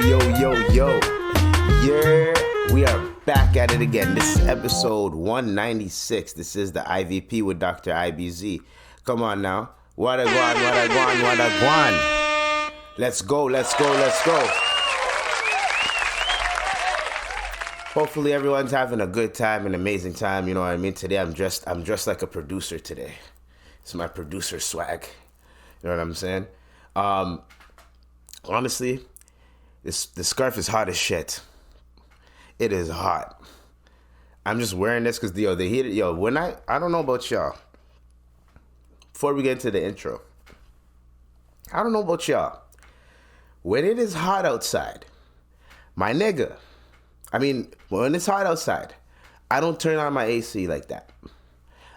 yo. Yeah, we are back at it again. This is episode 196. This is the IVP with Dr. IBZ. Come on now. What a guan. Let's go. Hopefully everyone's having a good time, an amazing time. You know what I mean? Today I'm dressed like a producer today. It's my producer swag. You know what I'm saying? Honestly, the scarf is hot as shit. It is hot. I'm just wearing this because the heat. When I don't know about y'all. Before we get into the intro, I don't know about y'all. When it is hot outside, my nigga. When it's hot outside, I don't turn on my AC like that.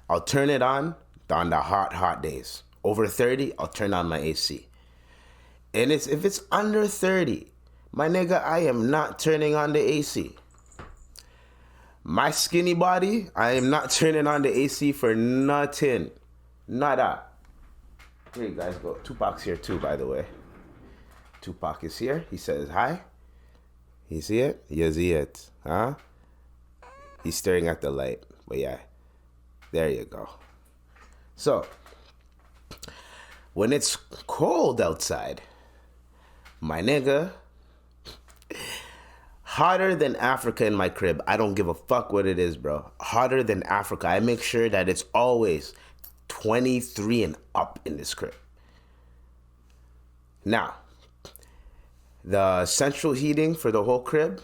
I'll turn it on the hot days. Over 30, I'll turn on my AC. And if it's under 30, my nigga, I am not turning on the AC. My skinny body, I am not turning on the AC for nothing. Nada. Here you guys go. Tupac's here too, by the way. Tupac is here. He says hi. You see it? You see it. Huh? He's staring at the light. But yeah, there you go. So, when it's cold outside, my nigga, hotter than Africa in my crib. I don't give a fuck what it is, bro. Hotter than Africa. I make sure that it's always 23 and up in this crib. Now, the central heating for the whole crib,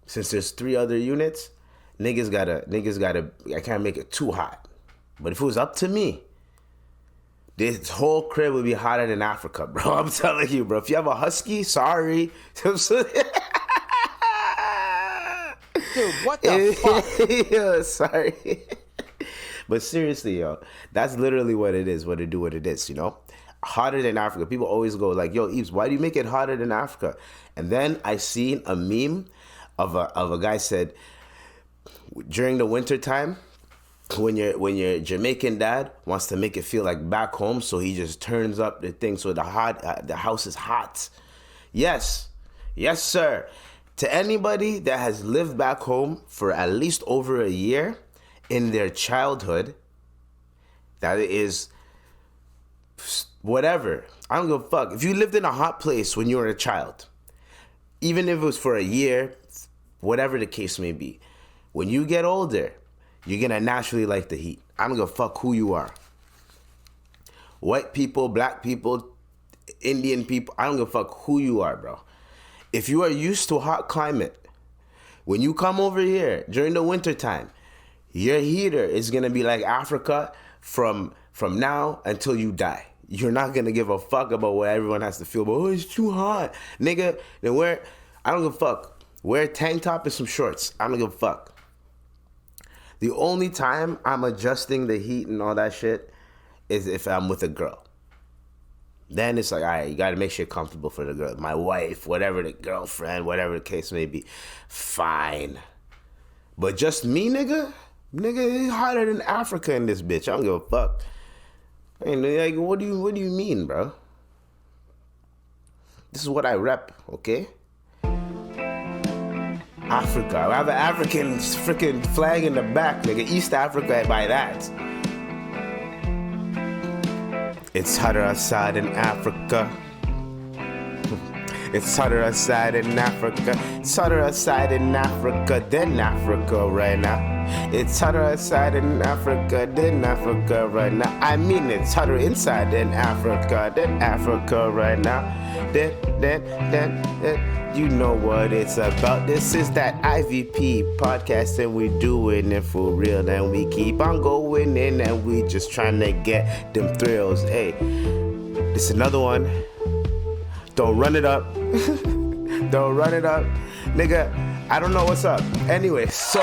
since there's 3 other units, niggas gotta, I can't make it too hot. But if it was up to me, this whole crib would be hotter than Africa, bro. I'm telling you, bro. If you have a husky, sorry. Dude, what the fuck? Yo, sorry. But seriously, yo, that's literally what it is, what it is, you know? Hotter than Africa. People always go like, yo, Eves, why do you make it hotter than Africa? And then I seen a meme of a guy said, during the winter time, when your Jamaican dad wants to make it feel like back home, so he just turns up the thing so the house is hot. Yes, sir. To anybody that has lived back home for at least over a year in their childhood, that is whatever. I don't give a fuck. If you lived in a hot place when you were a child, even if it was for a year, whatever the case may be, when you get older, you're gonna naturally like the heat. I don't give a fuck who you are. White people, black people, Indian people, I don't give a fuck who you are, bro. If you are used to a hot climate, when you come over here during the winter time, your heater is gonna be like Africa from now until you die. You're not gonna give a fuck about what everyone has to feel about. Oh, it's too hot, nigga. Then I don't give a fuck. Wear a tank top and some shorts. I don't give a fuck. The only time I'm adjusting the heat and all that shit is if I'm with a girl. Then it's like, all right, you gotta make sure you're comfortable for the girl. My wife, whatever the girlfriend, whatever the case may be. Fine. But just me, nigga, it's hotter than Africa in this bitch. I don't give a fuck. I mean, like, what do you mean, bro? This is what I rep, okay? Africa. I have an African freaking flag in the back, nigga. East Africa by that. It's hotter outside in Africa. It's hotter outside in Africa. It's hotter outside in Africa than Africa right now. It's hotter outside in Africa than Africa right now. I mean, it's hotter inside than Africa right now. Then, you know what it's about. This is that IVP podcast, and we doing it for real. And we keep on going in, and we just trying to get them thrills. Hey, this is another one. Don't run it up. Don't run it up. Nigga, I don't know what's up. Anyway, so.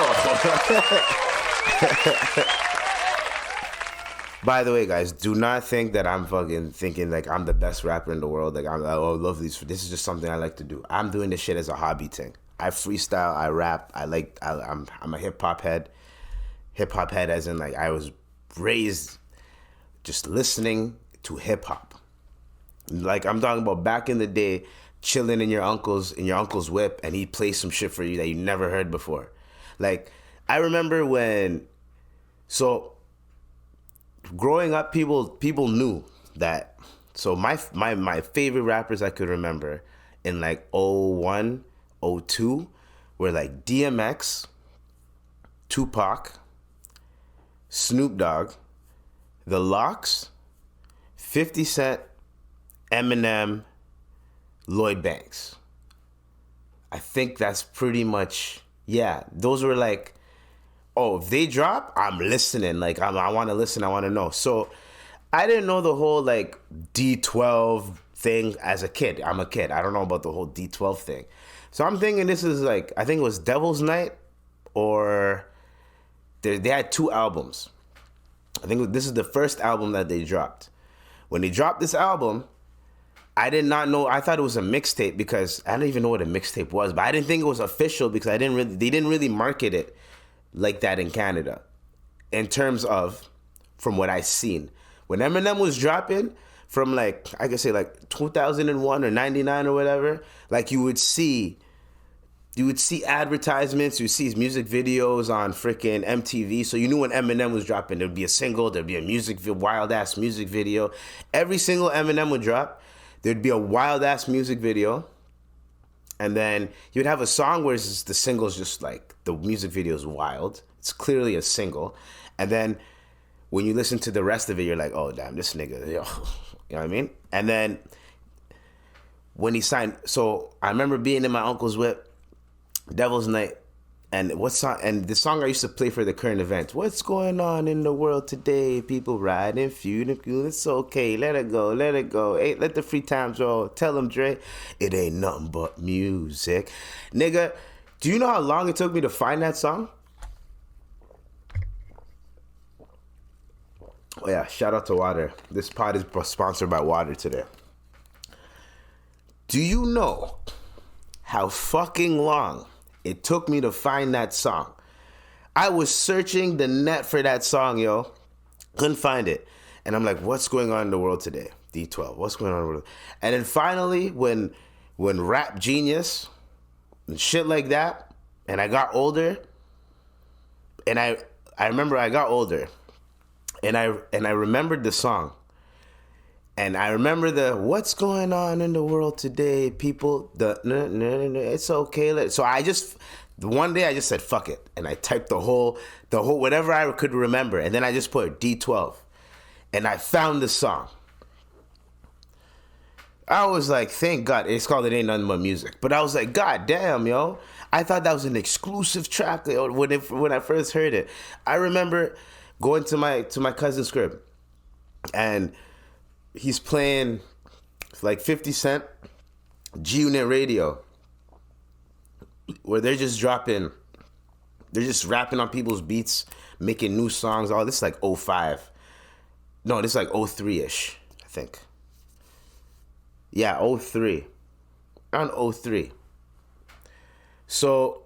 By the way, guys, do not think that I'm fucking thinking like I'm the best rapper in the world. Like, I love these. This is just something I like to do. I'm doing this shit as a hobby thing. I freestyle, I rap, I'm a hip hop head. Hip hop head as in, like, I was raised just listening to hip hop. Like, I'm talking about back in the day, chilling in your uncle's whip, and he'd play some shit for you that you never heard before. Like, I remember growing up, people knew that. So my favorite rappers I could remember in like 01, 02 were like DMX, Tupac, Snoop Dogg, The Lox, 50 Cent, Eminem, Lloyd Banks. I think that's pretty much, yeah, those were like, oh, if they drop, I'm listening. Like, I want to listen, I want to know. So I didn't know the whole like D12 thing as a kid. I'm a kid. I don't know about the whole D12 thing. So I'm thinking this is like, I think it was Devil's Night, or they had 2 albums. I think this is the first album that they dropped. When they dropped this album, I did not know. I thought it was a mixtape because I don't even know what a mixtape was. But I didn't think it was official because they didn't really market it like that in Canada. In terms of, from what I seen, when Eminem was dropping, from like, I could say like 2001 or 99 or whatever, like you would see advertisements, you see music videos on freaking MTV. So you knew when Eminem was dropping, there'd be a single, there'd be a wild ass music video. Every single Eminem would drop, there'd be a wild ass music video. And then you would have a song where the single's just like, the music video is wild. It's clearly a single. And then when you listen to the rest of it, you're like, oh, damn, this nigga, yo. You know what I mean? And then when he signed, so I remember being in my uncle's whip, Devil's Night, and the song I used to play for the current event. What's going on in the world today? People riding, feuding, it's okay. Let it go, let it go. Hey, let the free times roll. Tell them, Dre, it ain't nothing but music. Nigga, do you know how long it took me to find that song? Oh yeah, shout out to Water. This pod is sponsored by Water today. Do you know how fucking long it took me to find that song? I was searching the net for that song, yo. Couldn't find it. And I'm like, what's going on in the world today? D12, what's going on in the world? And then finally, when Rap Genius and shit like that, and I got older, and I remember I got older, and I remembered the song. And I remember the what's going on in the world today, people, it's okay. So one day I just said, fuck it. And I typed the whole, whatever I could remember. And then I just put D12. And I found the song. I was like, thank God. It's called It Ain't Nothing But Music. But I was like, God damn, yo. I thought that was an exclusive track when I first heard it. I remember going to my cousin's crib. And he's playing like 50 Cent, G-Unit Radio, where they're just rapping on people's beats, making new songs. Oh, this is like 05. No, this is like 03-ish, I think. Yeah, 03. Around 03. So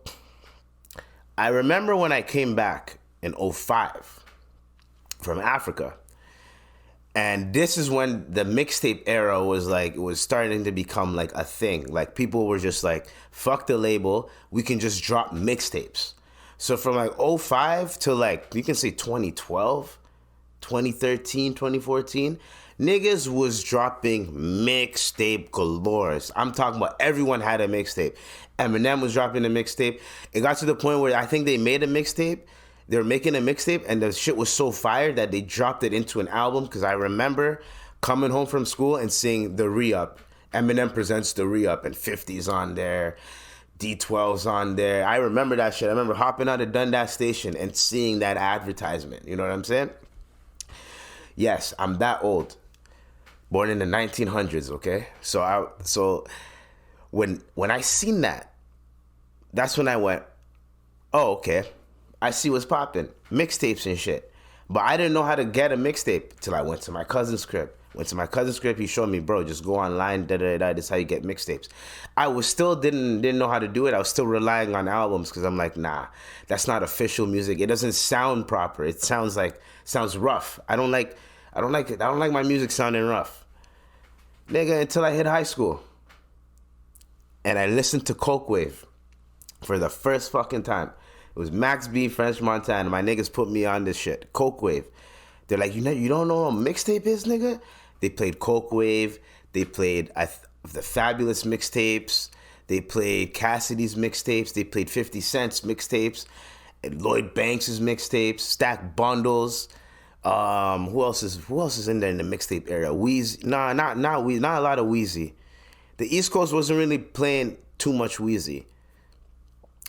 I remember when I came back in 05 from Africa. And this is when the mixtape era was like, it was starting to become like a thing. Like people were just like, fuck the label, we can just drop mixtapes. So from like 05 to like, you can say 2012, 2013, 2014, niggas was dropping mixtape galores. I'm talking about everyone had a mixtape. Eminem was dropping a mixtape. It got to the point where I think they made a mixtape. They were making a mixtape, and the shit was so fire that they dropped it into an album. Because I remember coming home from school and seeing the re-up. Eminem presents the re-up, and 50's on there, D12's on there. I remember that shit. I remember hopping out of Dundas Station and seeing that advertisement. You know what I'm saying? Yes, I'm that old. Born in the 1900s, okay? So when I seen that, that's when I went, oh, okay. I see what's popping. Mixtapes and shit. But I didn't know how to get a mixtape till I went to my cousin's crib. He showed me, bro, just go online, this is how you get mixtapes. I was still didn't know how to do it. I was still relying on albums because I'm like, nah, that's not official music. It doesn't sound proper. It sounds rough. I don't like my music sounding rough. Nigga, until I hit high school. and I listened to Coke Wave for the first fucking time. It was Max B, French Montana. My niggas put me on this shit. Coke Wave. They're like, you don't know what a mixtape is, nigga? They played Coke Wave. They played the Fabulous mixtapes. They played Cassidy's mixtapes. They played 50 Cent's mixtapes. And Lloyd Banks' mixtapes. Stack Bundles. Who else is in there in the mixtape era? Weezy. Nah, not Weezy. Not a lot of Weezy. The East Coast wasn't really playing too much Weezy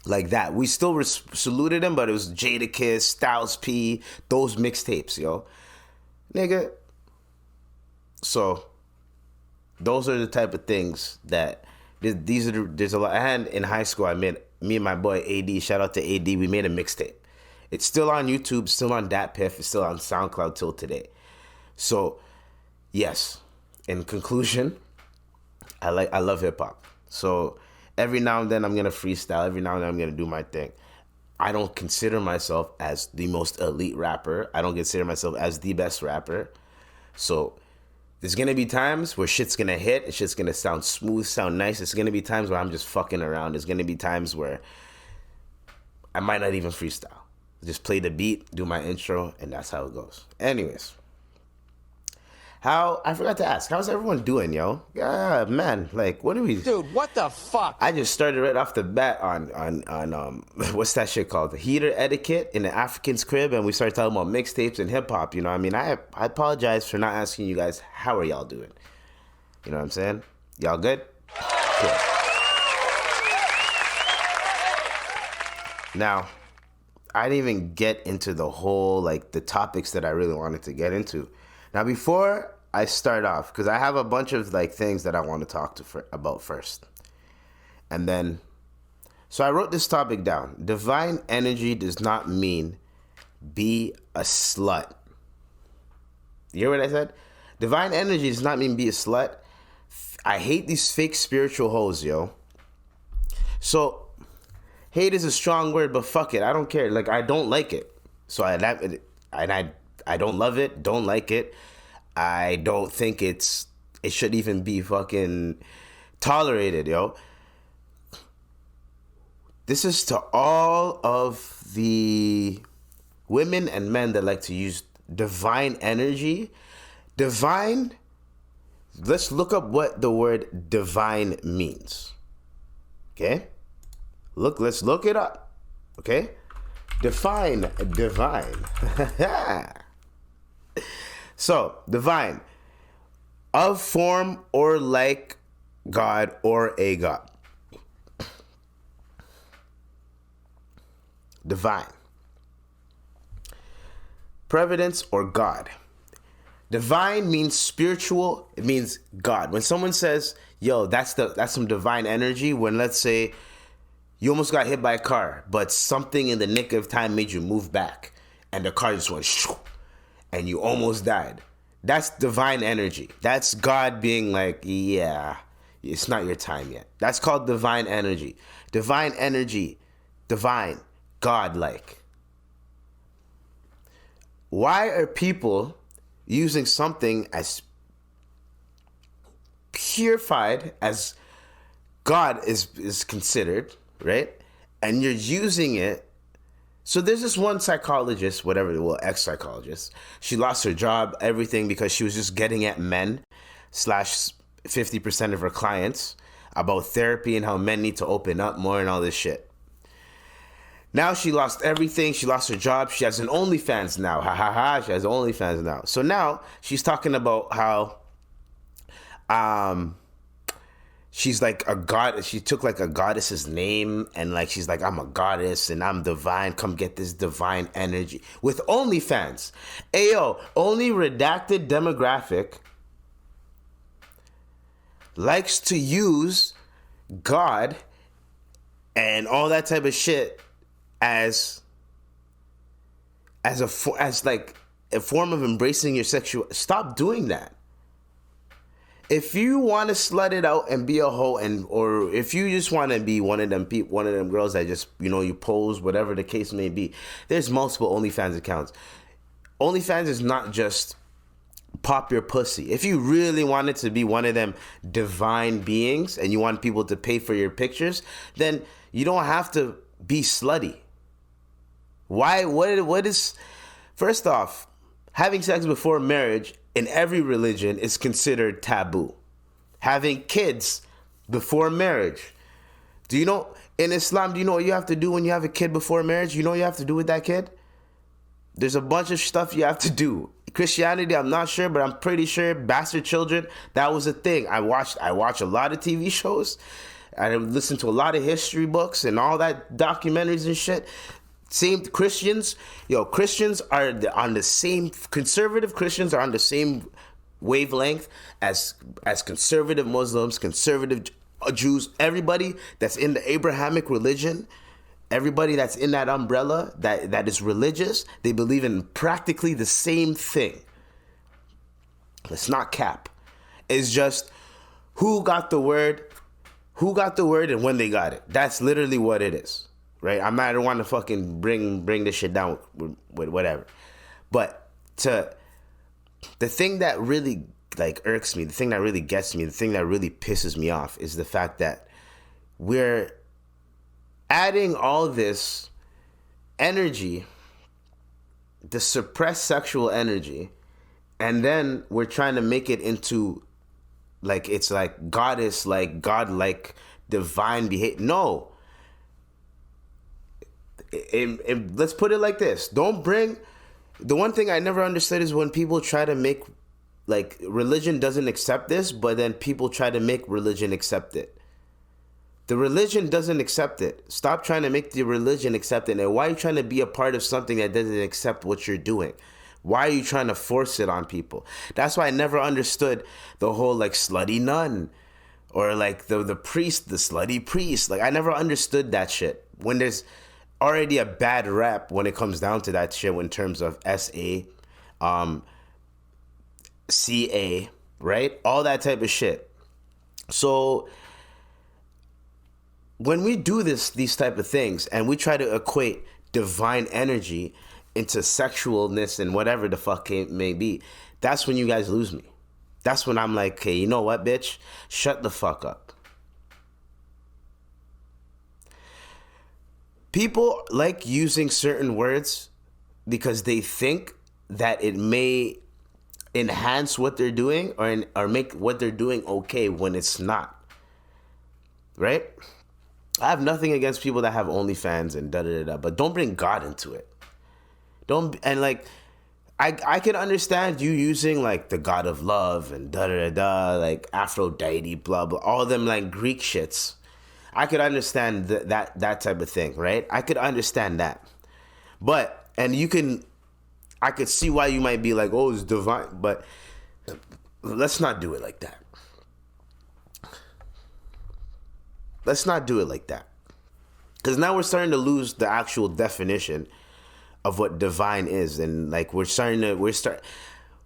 like that. We still saluted him, but it was Jadakiss, Styles P, those mixtapes, yo. Nigga. So, those are the type of things that, there's a lot. And in high school, me and my boy AD, shout out to AD, we made a mixtape. It's still on YouTube, still on DatPiff, it's still on SoundCloud till today. So, yes, in conclusion, I love hip hop. So every now and then I'm gonna freestyle. Every now and then I'm gonna do my thing. I don't consider myself as the most elite rapper. I don't consider myself as the best rapper. So there's gonna be times where shit's gonna hit. And shit's gonna sound smooth, sound nice. There's gonna be times where I'm just fucking around. There's gonna be times where I might not even freestyle. Just play the beat, do my intro, and that's how it goes. Anyways. I forgot to ask, how's everyone doing, yo? Yeah, man, like, what do we... Dude, what the fuck? I just started right off the bat on what's that shit called? The heater etiquette in the African's crib, and we started talking about mixtapes and hip-hop, you know what I mean? I apologize for not asking you guys, how are y'all doing? You know what I'm saying? Y'all good? Cool. Now, I didn't even get into the whole, like, the topics that I really wanted to get into. Now, before I start off, because I have a bunch of like things that I want to talk about first. And then, so I wrote this topic down. Divine energy does not mean be a slut. You hear what I said? Divine energy does not mean be a slut. I hate these fake spiritual hoes, yo. So, hate is a strong word, but fuck it. I don't care. Like, I don't like it. So, I don't love it, don't like it. I don't think it should even be fucking tolerated, yo. This is to all of the women and men that like to use divine energy. Divine, let's look up what the word divine means. Okay? Let's look it up. Okay? Define divine. So, divine, of form or like God or a God. Divine. Providence or God. Divine means spiritual, it means God. When someone says, yo, that's some divine energy, when let's say you almost got hit by a car, but something in the nick of time made you move back, and the car just went shoo, and you almost died. That's divine energy. That's God being like, yeah, it's not your time yet. That's called divine energy. Divine energy, divine, God-like. Why are people using something as purified as God is considered, right? And you're using it. So there's this one psychologist, ex-psychologist. She lost her job, everything, because she was just getting at men / 50% of her clients about therapy and how men need to open up more and all this shit. Now she lost everything. She lost her job. She has an OnlyFans now. Ha ha ha. She has OnlyFans now. So now she's talking about how she's like a god. She took like a goddess's name and like she's like, I'm a goddess and I'm divine. Come get this divine energy with OnlyFans. Ayo, only redacted demographic likes to use God and all that type of shit as like a form of embracing your sexual. Stop doing that. If you want to slut it out and be a hoe, or if you just want to be one of them girls that just, you pose, whatever the case may be, there's multiple OnlyFans accounts. OnlyFans is not just pop your pussy. If you really wanted to be one of them divine beings and you want people to pay for your pictures, then you don't have to be slutty. Why? What is... First off, having sex before marriage in every religion is considered taboo. Having kids before marriage. Do you know, in Islam, do you know what you have to do when you have a kid before marriage? You know what you have to do with that kid? There's a bunch of stuff you have to do. Christianity, I'm not sure, but I'm pretty sure bastard children, that was a thing. I watch a lot of TV shows. I listen to a lot of history books and all that documentaries and shit. Same Christians, Christians are on the same, conservative Christians are on the same wavelength as conservative Muslims, conservative Jews, everybody that's in the Abrahamic religion, everybody that's in that umbrella that is religious, they believe in practically the same thing. Let's not cap. It's just who got the word and when they got it. That's literally what it is, right? I don't want to fucking bring this shit down with whatever. But the thing that really irks me, the thing that really gets me, the thing that really pisses me off is the fact that we're adding all this energy, the suppressed sexual energy, and then we're trying to make it into it's like goddess, like godlike divine behavior. No. Let's put it like this. The one thing I never understood is when people try to make religion doesn't accept this, but then people try to make religion accept it. The religion doesn't accept it. Stop trying to make the religion accept it. And why are you trying to be a part of something that doesn't accept what you're doing? Why are you trying to force it on people? That's why I never understood the whole slutty nun or the priest, the slutty priest. I never understood that shit. When there's already a bad rap when it comes down to that shit in terms of SA, CA, right? All that type of shit. So when we do these type of things and we try to equate divine energy into sexualness and whatever the fuck it may be, that's when you guys lose me. That's when I'm like, hey, you know what, bitch? Shut the fuck up. People like using certain words because they think that it may enhance what they're doing or make what they're doing okay when it's not. Right? I have nothing against people that have OnlyFans and da-da-da-da, but don't bring God into it. I can understand you using the God of love and da-da-da-da, Aphrodite, blah, blah, all them Greek shits. I could understand that type of thing, right? I could understand that. But, I could see why you might be oh, it's divine, but let's not do it like that. Let's not do it like that. Because now we're starting to lose the actual definition of what divine is. And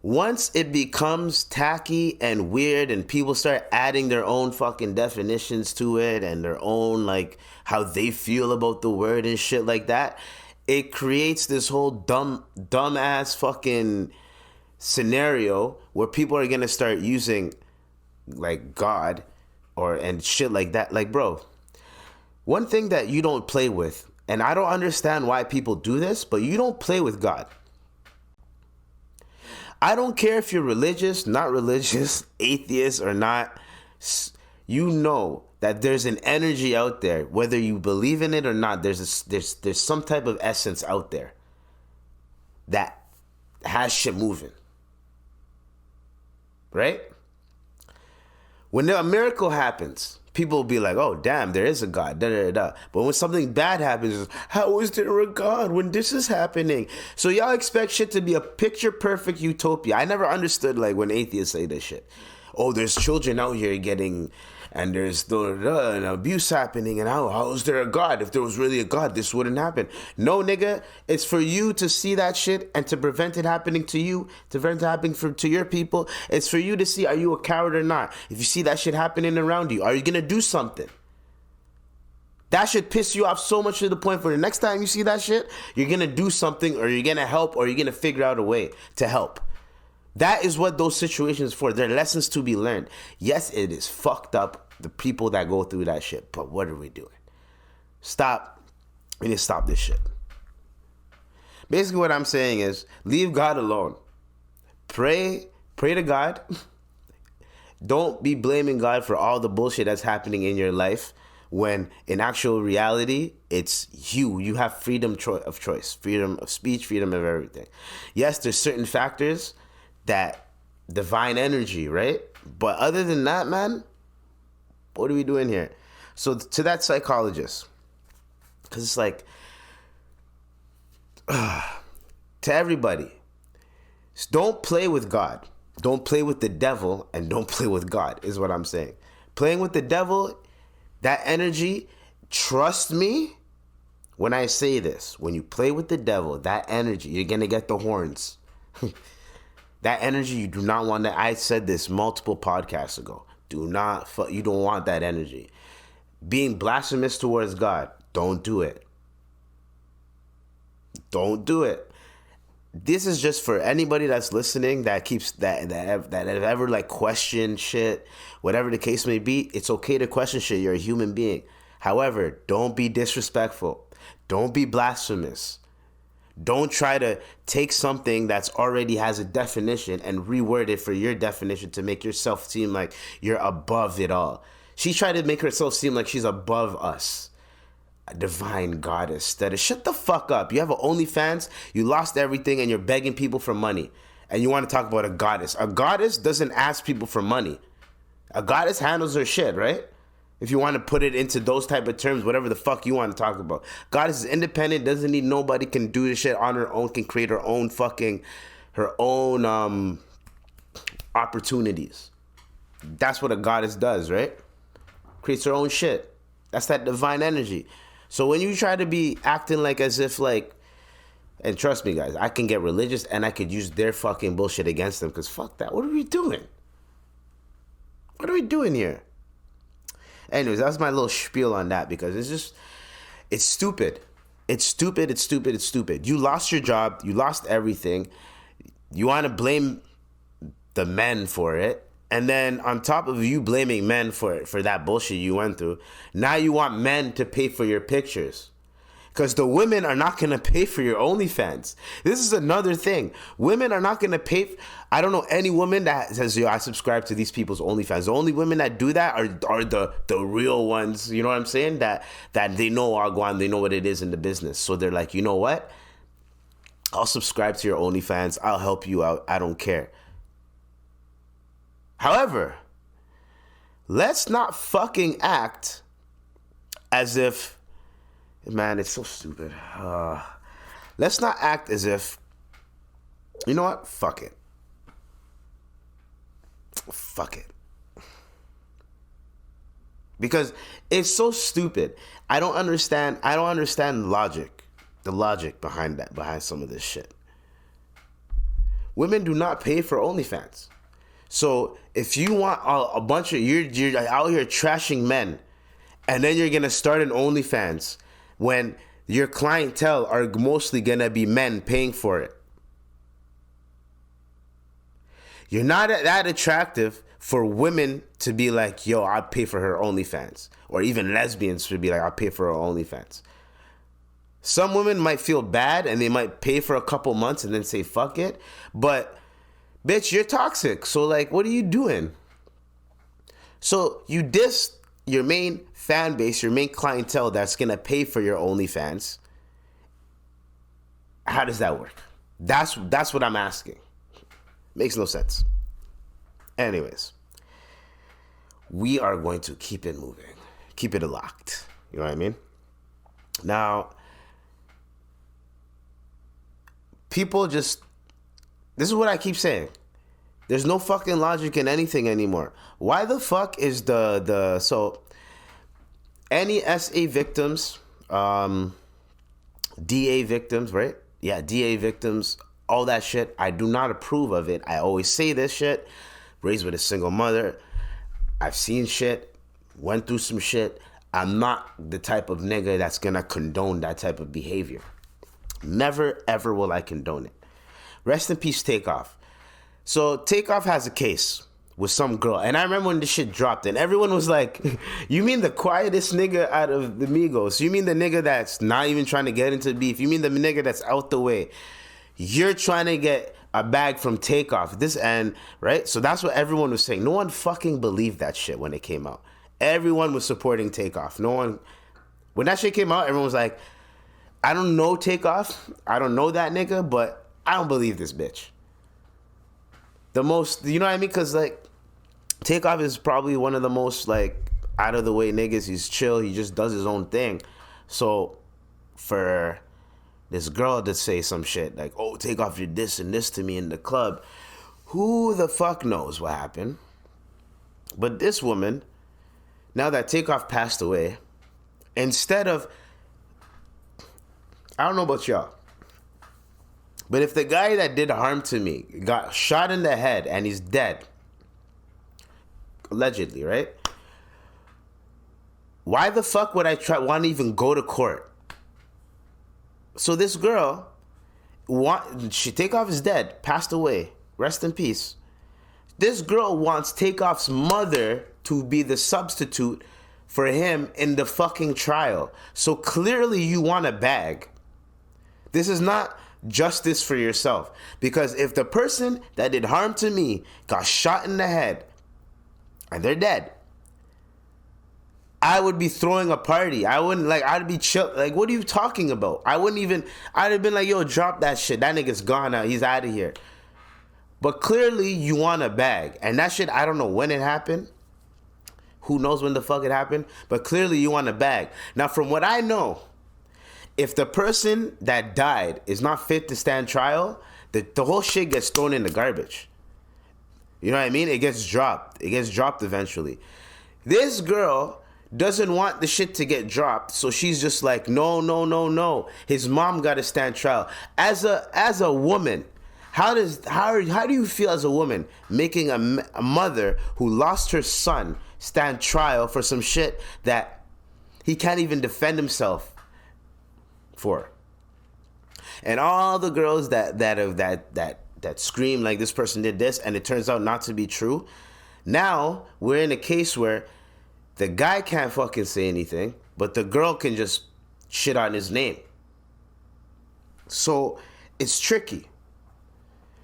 once it becomes tacky and weird and people start adding their own fucking definitions to it and their own how they feel about the word and shit like that, it creates this whole dumb ass fucking scenario where people are gonna start using God and shit like that. Bro, one thing that you don't play with, and I don't understand why people do this, but you don't play with God. I don't care if you're religious, not religious, atheist or not. You know that there's an energy out there, whether you believe in it or not. There's some type of essence out there that has shit moving, right? When a miracle happens, people will be like, "Oh, damn, there is a God." Da da da. But when something bad happens, how is there a God when this is happening? So y'all expect shit to be a picture perfect utopia. I never understood when atheists say this shit. Oh, there's children out here getting, and there's an abuse happening, and how is there a God? If there was really a God, this wouldn't happen. No, nigga, it's for you to see that shit and to prevent it happening to you, to prevent it happening to your people. It's for you to see, are you a coward or not? If you see that shit happening around you, are you gonna do something? That should piss you off so much to the point for the next time you see that shit, you're gonna do something, or you're gonna help, or you're gonna figure out a way to help. That is what those situations for. They're lessons to be learned. Yes, it is fucked up, the people that go through that shit. But what are we doing? Stop. We need to stop this shit. Basically what I'm saying is leave God alone. Pray to God. Don't be blaming God for all the bullshit that's happening in your life when in actual reality, it's you. You have freedom of choice, freedom of speech, freedom of everything. Yes, there's certain factors that divine energy, right? But other than that, man, what are we doing here? So to that psychologist, because it's like, to everybody, don't play with God. Don't play with the devil and don't play with God is what I'm saying. Playing with the devil, that energy, trust me when I say this. When you play with the devil, that energy, you're going to get the horns. That energy, you do not want that. I said this multiple podcasts ago. You don't want that energy. Being blasphemous towards God, don't do it. Don't do it. This is just for anybody that's listening that keeps that have ever like questioned shit, whatever the case may be. It's okay to question shit. You're a human being. However, don't be disrespectful. Don't be blasphemous. Don't try to take something that's already has a definition and reword it for your definition to make yourself seem like you're above it all. She tried to make herself seem like she's above us. A divine goddess that is, shut the fuck up. You have an OnlyFans, you lost everything, and you're begging people for money. And you want to talk about a goddess. A goddess doesn't ask people for money. A goddess handles her shit, right? If you want to put it into those type of terms, whatever the fuck you want to talk about. Goddess is independent, doesn't need nobody, can do this shit on her own, can create her own opportunities. That's what a goddess does, right? Creates her own shit. That's that divine energy. So when you try to be acting like as if like, and trust me guys, I can get religious and I could use their fucking bullshit against them because fuck that. What are we doing? What are we doing here? Anyways, that's my little spiel on that because it's stupid. It's stupid. You lost your job. You lost everything. You want to blame the men for it. And then on top of you blaming men for that bullshit you went through, now you want men to pay for your pictures. Because the women are not going to pay for your OnlyFans. This is another thing. Women are not going to pay. I don't know any woman that says, yo, I subscribe to these people's OnlyFans. The only women that do that are the real ones. You know what I'm saying? That they know Agwan, they know what it is in the business. So they're like, you know what? I'll subscribe to your OnlyFans. I'll help you out. I don't care. However, let's not fucking act as if, man, it's so stupid. Let's not act as if, you know what? Fuck it. Because it's so stupid. I don't understand logic. The logic behind some of this shit. Women do not pay for OnlyFans. So if you want a bunch of, you're out here trashing men, and then you're going to start an OnlyFans when your clientele are mostly going to be men paying for it. You're not that attractive for women to be like, yo, I'll pay for her OnlyFans. Or even lesbians to be like, I'll pay for her OnlyFans. Some women might feel bad and they might pay for a couple months and then say, fuck it. But bitch, you're toxic. So, like, what are you doing? So, you diss your main fan base, your main clientele that's going to pay for your OnlyFans. How does that work? That's what I'm asking. Makes no sense. Anyways, we are going to keep it moving. Keep it locked. You know what I mean? Now, people just... This is what I keep saying. There's no fucking logic in anything anymore. Why the fuck is so any SA victims, DA victims, right? Yeah, DA victims, all that shit. I do not approve of it. I always say this shit. Raised with a single mother. I've seen shit. Went through some shit. I'm not the type of nigga that's gonna condone that type of behavior. Never, ever will I condone it. Rest in peace, Takeoff. So Takeoff has a case with some girl. And I remember when this shit dropped and everyone was like, you mean the quietest nigga out of the Migos? You mean the nigga that's not even trying to get into beef? You mean the nigga that's out the way? You're trying to get a bag from Takeoff. Right? So that's what everyone was saying. No one fucking believed that shit when it came out. Everyone was supporting Takeoff. When that shit came out, everyone was like, I don't know Takeoff. I don't know that nigga, but I don't believe this bitch. You know what I mean? Because, like, Takeoff is probably one of the most, like, out of the way niggas. He's chill. He just does his own thing. So, for this girl to say some shit like, oh, Takeoff did this and this to me in the club, who the fuck knows what happened? But this woman, now that Takeoff passed away, instead of, I don't know about y'all, but if the guy that did harm to me got shot in the head and he's dead, allegedly, right? Why the fuck would I want to even go to court? So this girl, Takeoff is dead, passed away, rest in peace. This girl wants Takeoff's mother to be the substitute for him in the fucking trial. So clearly you want a bag. This is not justice for yourself. Because if the person that did harm to me got shot in the head and they're dead, I would be throwing a party. I'd be chill. Like, what are you talking about? I'd have been like, yo, drop that shit. That nigga's gone now. He's out of here. But clearly you want a bag. And that shit, I don't know when it happened. Who knows when the fuck it happened? But clearly you want a bag. Now, from what I know, if the person that died is not fit to stand trial, the whole shit gets thrown in the garbage. You know what I mean? It gets dropped. It gets dropped eventually. This girl doesn't want the shit to get dropped, so she's just like, no. His mom got to stand trial. As a woman, how do you feel as a woman making a mother who lost her son stand trial for some shit that he can't even defend himself for? And all the girls that scream like this person did this and it turns out not to be true, now we're in a case where the guy can't fucking say anything, but the girl can just shit on his name. So it's tricky.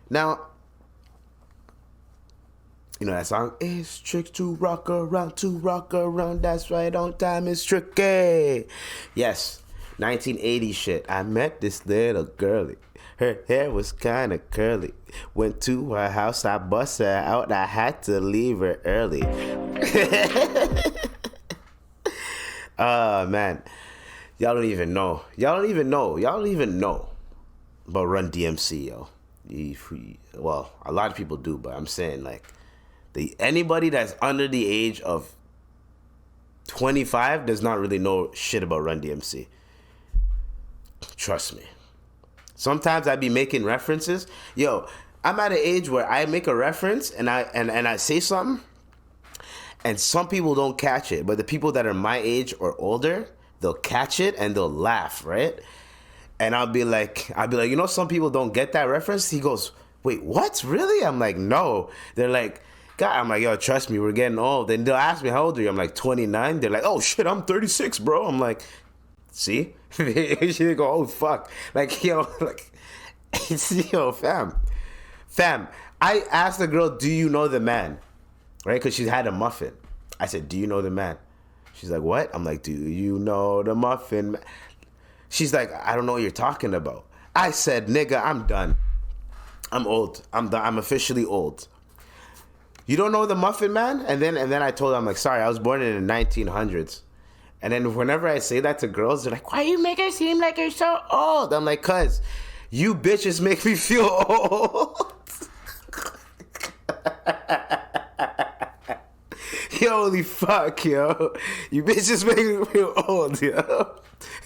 Now, you know that song? It's tricky to rock around, that's right, on time, it's tricky. Yes, 1980 shit. I met this little girlie. Her hair was kind of curly. Went to her house, I bust her out, I had to leave her early. Man. Y'all don't even know about Run DMC, yo. Well, a lot of people do, but I'm saying, like, anybody that's under the age of 25 does not really know shit about Run DMC. Trust me. Sometimes I be making references. Yo, I'm at an age where I make a reference and I say something, and some people don't catch it. But the people that are my age or older, they'll catch it and they'll laugh, right? And I'll be like, you know, some people don't get that reference. He goes, wait, what? Really? I'm like, no. They're like, God. I'm like, yo, trust me, we're getting old. Then they'll ask me, how old are you? I'm like, 29. They're like, oh shit, I'm 36, bro. I'm like, see? They go, oh fuck. Like, yo, like, yo, fam. I asked the girl, do you know the man? Right? Because she had a muffin. I said, do you know the man? She's like, what? I'm like, do you know the muffin man? She's like, I don't know what you're talking about. I said, nigga, I'm done. I'm old. I'm done. I'm officially old. You don't know the muffin man? And then I told her, I'm like, sorry, I was born in the 1900s. And then whenever I say that to girls, they're like, why you make it seem like you're so old? I'm like, cuz you bitches make me feel old. Yo, holy fuck, yo. You bitches make me feel old, yo.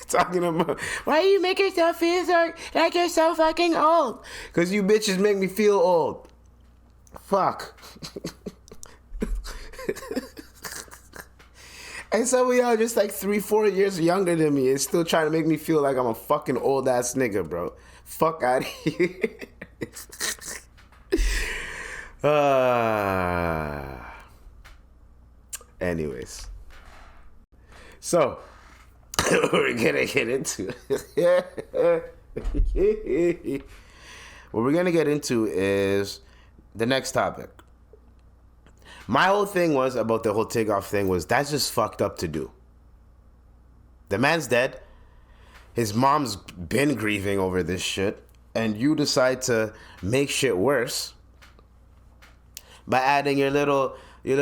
Talking about, why you make yourself feel like you're so fucking old? Because you bitches make me feel old. Fuck. And some of y'all just like 3-4 years younger than me and still trying to make me feel like I'm a fucking old ass nigga, bro. Fuck out of here. Anyways. So, we're gonna get into what we're gonna get into is the next topic. My whole thing was about the whole takeoff thing was that's just fucked up to do. The man's dead. His mom's been grieving over this shit, and you decide to make shit worse by adding your little. You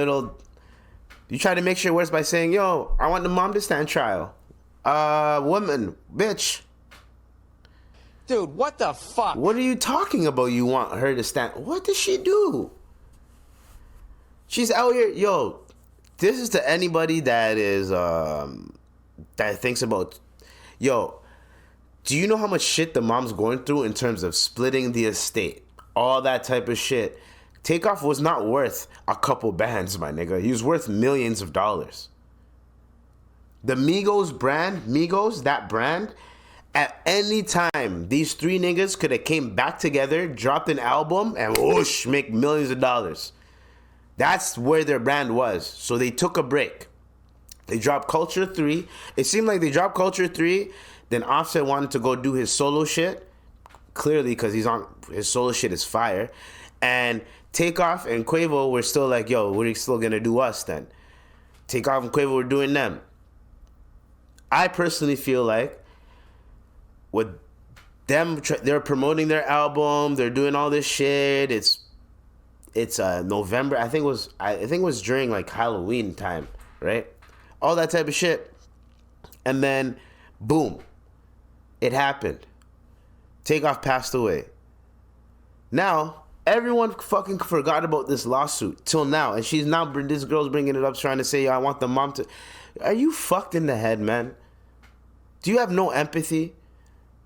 try to make shit worse by saying, "Yo, I want the mom to stand trial." Woman, bitch. Dude, what the fuck? What are you talking about? You want her to stand? What did she do? She's out here, yo. This is to anybody that is that thinks about, yo. Do you know how much shit the mom's going through in terms of splitting the estate, all that type of shit? Takeoff was not worth a couple bands, my nigga. He was worth millions of dollars. The Migos brand, that brand, at any time, these three niggas could have came back together, dropped an album, and whoosh, make millions of dollars. That's where their brand was. So they took a break. They dropped Culture 3. It seemed like they dropped Culture 3, then Offset wanted to go do his solo shit. Clearly, because his solo shit is fire. And Takeoff and Quavo were still like, yo, we're still gonna do us then. Takeoff and Quavo were doing them. I personally feel like with them, they're promoting their album, they're doing all this shit. It's November. I think it was during like Halloween time, right? All that type of shit. And then, boom, it happened. Takeoff passed away. Now, everyone fucking forgot about this lawsuit till now. And this girl's bringing it up trying to say, yo, I want the mom to... Are you fucked in the head, man? Do you have no empathy?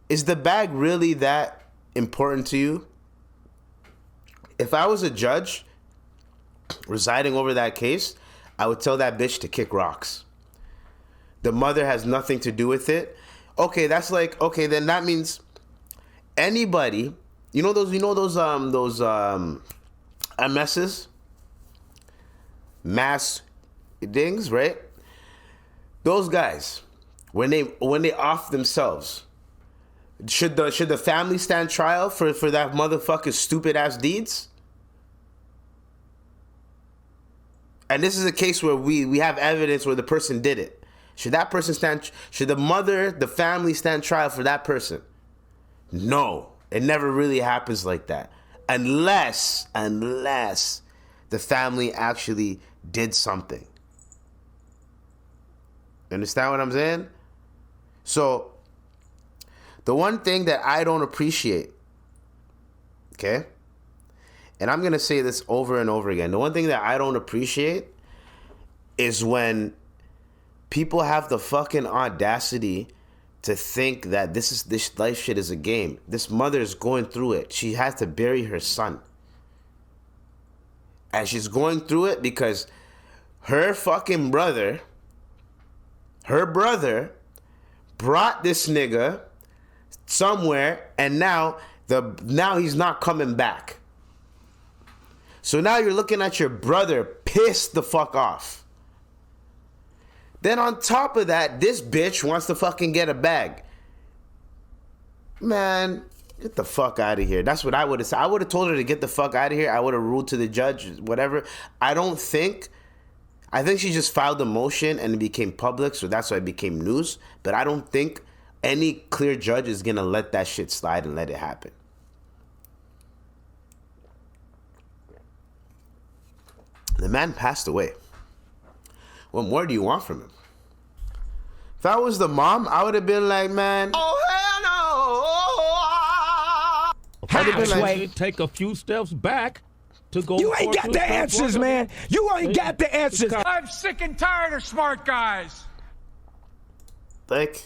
Is the bag really that important to you? If I was a judge residing over that case, I would tell that bitch to kick rocks. The mother has nothing to do with it. Okay, that's like, okay, then that means anybody, you know those MSs, mass dings, right? Those guys, when they off themselves, should the family stand trial for that motherfucker's stupid ass deeds? And this is a case where we have evidence where the person did it. Should the family stand trial for that person? No. It never really happens like that. Unless the family actually did something. Understand what I'm saying? So, the one thing that I don't appreciate, okay? And I'm going to say this over and over again. The one thing that I don't appreciate is when people have the fucking audacity to think that this life shit is a game. This mother is going through it. She has to bury her son. And she's going through it because her fucking brother, brought this nigga somewhere, and now he's not coming back. So now you're looking at your brother pissed the fuck off. Then on top of that, this bitch wants to fucking get a bag. Man, get the fuck out of here. That's what I would have said. I would have told her to get the fuck out of here. I would have ruled to the judge, whatever. I think she just filed a motion and it became public, so that's why it became news. But I don't think any clear judge is going to let that shit slide and let it happen. The man passed away. What more do you want from him? If I was the mom, I would have been like, man. Oh, hell no. I'd have been like, take a few steps back to go. You ain't got the answers, man. You ain't got the answers. I'm sick and tired of smart guys. Like,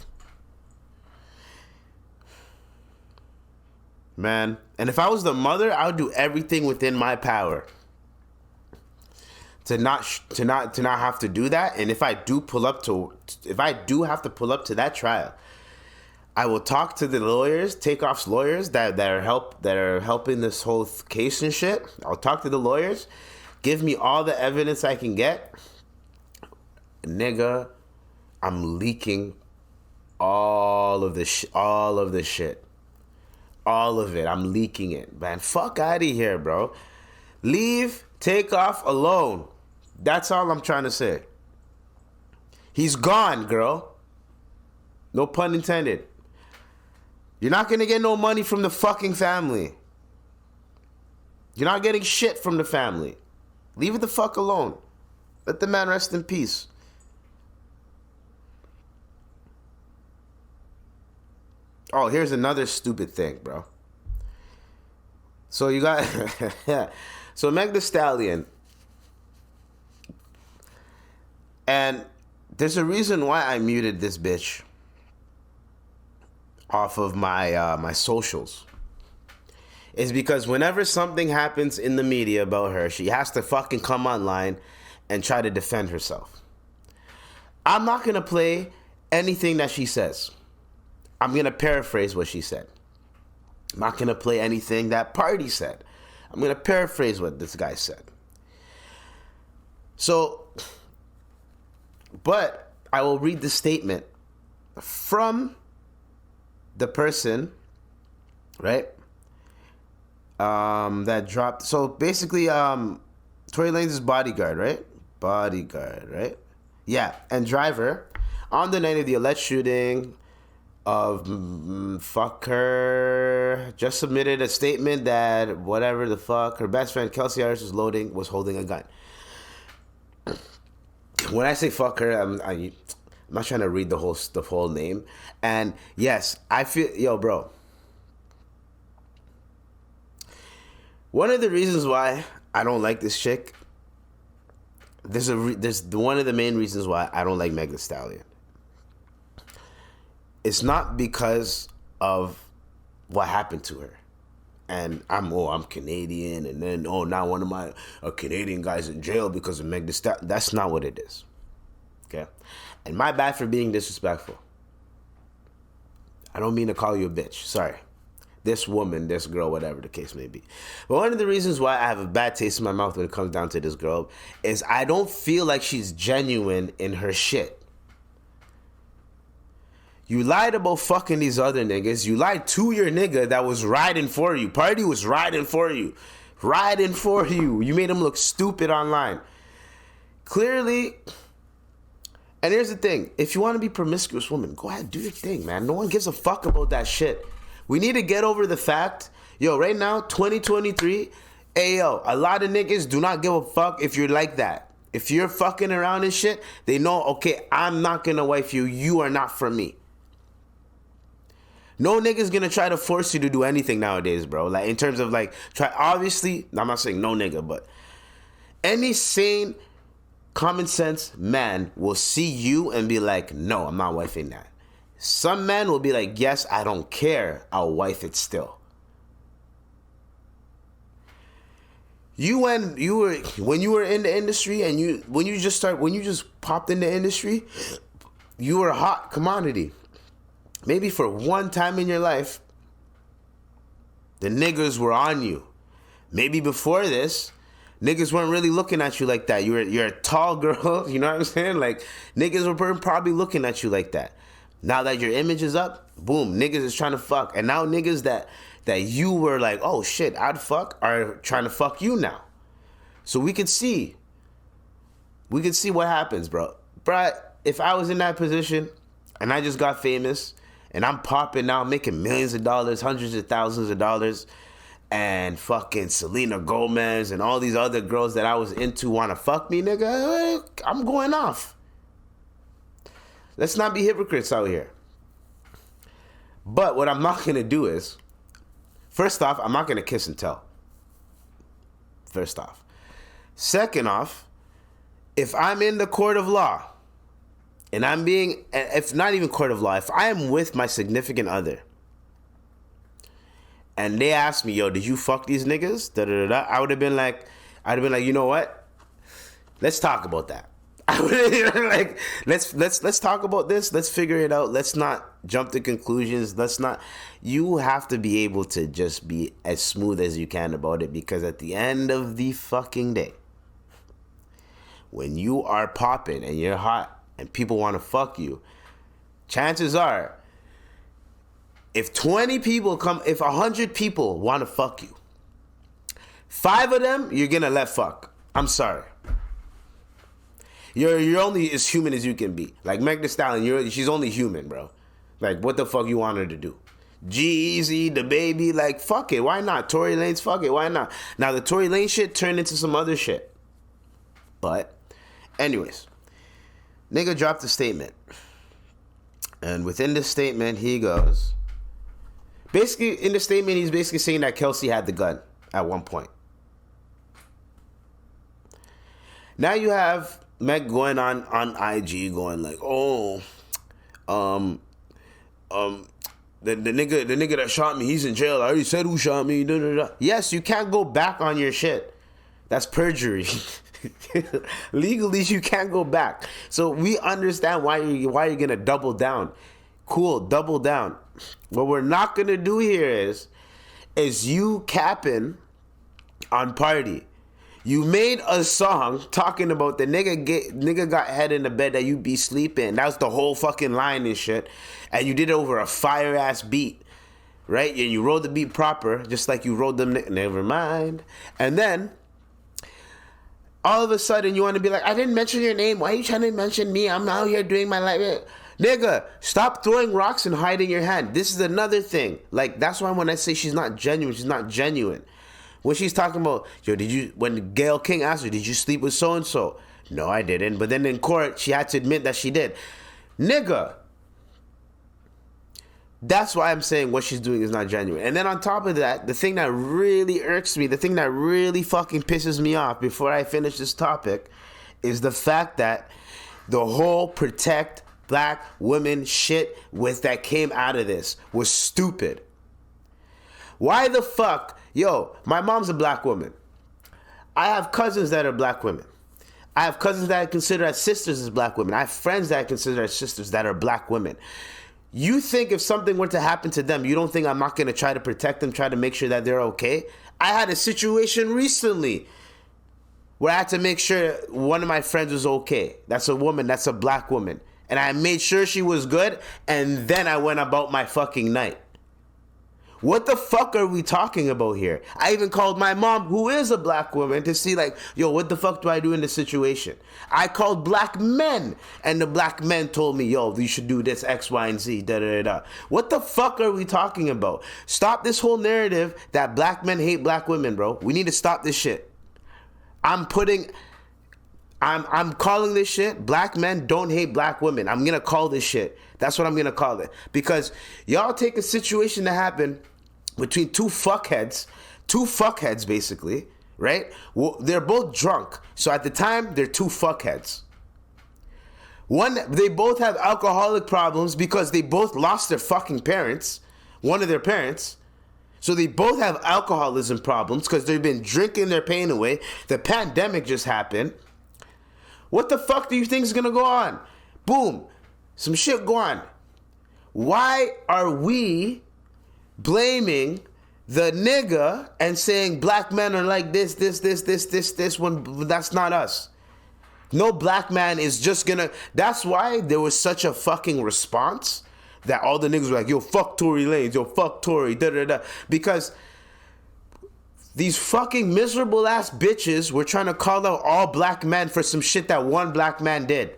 man. And if I was the mother, I would do everything within my power to not have to do that. And if I do have to pull up to that trial, I will talk to the lawyers, Takeoffs lawyers that are helping this whole case and shit. I'll talk to the lawyers. Give me all the evidence I can get. Nigga, I'm leaking all of this shit. All of it. I'm leaking it, man. Fuck out of here, bro. Leave Takeoff alone. That's all I'm trying to say. He's gone, girl. No pun intended. You're not gonna get no money from the fucking family. You're not getting shit from the family. Leave it the fuck alone. Let the man rest in peace. Oh, here's another stupid thing, bro. So you got... So Meg Thee Stallion. And there's a reason why I muted this bitch off of my socials. Is because whenever something happens in the media about her, she has to fucking come online and try to defend herself. I'm not going to play anything that she says. I'm going to paraphrase what she said. I'm not going to play anything that Party said. I'm going to paraphrase what this guy said. So, but I will read the statement from the person, right? That dropped. So basically, Tory Lanez's bodyguard, right? Yeah, and driver on the night of the alleged shooting of fuck her just submitted a statement that whatever the fuck her best friend Kelsey Harris was holding a gun. When I say fuck her, I'm not trying to read the whole name. And yes, I feel bro. One of the reasons why I don't like this chick. There's one of the main reasons why I don't like Meg Thee Stallion. It's not because of what happened to her. And I'm Canadian, and then now one of my Canadian guys in jail because of Meg Thee Stallion. That's not what it is. Okay? And my bad for being disrespectful. I don't mean to call you a bitch. Sorry. This woman, this girl, whatever the case may be. But one of the reasons why I have a bad taste in my mouth when it comes down to this girl is I don't feel like she's genuine in her shit. You lied about fucking these other niggas. You lied to your nigga that was riding for you. Party was riding for you. You made him look stupid online. Clearly, and here's the thing. If you want to be promiscuous woman, go ahead, do your thing, man. No one gives a fuck about that shit. We need to get over the fact, right now, 2023, a lot of niggas do not give a fuck if you're like that. If you're fucking around and shit, they know, okay, I'm not gonna wife you. You are not for me. No nigga's gonna try to force you to do anything nowadays, bro. Like, in terms of, obviously, I'm not saying no nigga, but any sane, common sense man will see you and be like, no, I'm not wifing that. Some men will be like, yes, I don't care. I'll wife it still. When you were in the industry and when you just popped in the industry, you were a hot commodity. Maybe for one time in your life, the niggas were on you. Maybe before this, niggas weren't really looking at you like that. You're a tall girl, you know what I'm saying? Like, niggas were probably looking at you like that. Now that your image is up, boom, niggas is trying to fuck. And now niggas that you were like, oh shit, I'd fuck, are trying to fuck you now. So we could see what happens, bro. Bro, if I was in that position and I just got famous and I'm popping now, making millions of dollars, hundreds of thousands of dollars, and fucking Selena Gomez and all these other girls that I was into want to fuck me, nigga, I'm going off. Let's not be hypocrites out here. But what I'm not going to do is, first off, I'm not going to kiss and tell. First off. Second off, if I'm in the court of law, and if not even court of law, if I am with my significant other, and they ask me, yo, did you fuck these niggas? I would have been like, you know what? Let's talk about that. I would like let's talk about this. Let's figure it out. Let's not jump to conclusions. You have to be able to just be as smooth as you can about it, because at the end of the fucking day, when you are popping and you're hot and people want to fuck you, chances are, if 20 people come, if 100 people want to fuck you, 5 of them you're gonna let fuck. I'm sorry. You're only as human as you can be. Like Meg Thee Stallion, she's only human, bro. Like, what the fuck you want her to do? G-Eazy, the baby, like, fuck it, why not? Tory Lanez, fuck it, why not? Now the Tory Lanez shit turned into some other shit. But, anyways, nigga dropped a statement. And within this statement, he goes, basically, in the statement, he's basically saying that Kelsey had the gun at one point. Now you have Meg going on IG going like, oh, the nigga that shot me, he's in jail. I already said who shot me. Da, da, da. Yes, you can't go back on your shit. That's perjury. Legally, you can't go back. So we understand why you're gonna double down. Cool, double down. What we're not gonna do here is you capping on Party. You made a song talking about the nigga got head in the bed that you be sleeping. That was the whole fucking line and shit. And you did it over a fire ass beat, right? And you wrote the beat proper, just like you wrote them. Never mind. And then all of a sudden you want to be like, I didn't mention your name. Why are you trying to mention me? I'm out here doing my life. Nigga, stop throwing rocks and hiding your hand. This is another thing. Like, that's why when I say she's not genuine. When she's talking about, when Gayle King asked her, did you sleep with so-and-so? No, I didn't. But then in court, she had to admit that she did. Nigga. That's why I'm saying what she's doing is not genuine. And then on top of that, the thing that really irks me, the thing that really fucking pisses me off before I finish this topic, is the fact that the whole protect black women shit that came out of this was stupid. Why the fuck? Yo, my mom's a black woman. I have cousins that are black women. I have cousins that I consider as sisters as black women. I have friends that I consider as sisters that are black women. You think if something were to happen to them, you don't think I'm not going to try to protect them, try to make sure that they're okay? I had a situation recently where I had to make sure one of my friends was okay. That's a woman, that's a black woman. And I made sure she was good, and then I went about my fucking night. What the fuck are we talking about here? I even called my mom, who is a black woman, to see like, yo, what the fuck do I do in this situation? I called black men, and the black men told me, yo, you should do this, X, Y, and Z, da, da, da, da. What the fuck are we talking about? Stop this whole narrative that black men hate black women, bro. We need to stop this shit. I'm calling this shit, black men don't hate black women. I'm going to call this shit. That's what I'm going to call it. Because y'all take a situation that happened between two fuckheads basically, right? Well, they're both drunk. So at the time, they're two fuckheads. They both have alcoholic problems because they both lost their fucking parents, one of their parents. So they both have alcoholism problems because they've been drinking their pain away. The pandemic just happened. What the fuck do you think is gonna go on? Boom. Some shit go on. Why are we blaming the nigga and saying black men are like this, when that's not us? No black man is just gonna... That's why there was such a fucking response that all the niggas were like, yo, fuck Tory Lanez, yo, fuck Tory, da-da-da. Because these fucking miserable ass bitches were trying to call out all black men for some shit that one black man did.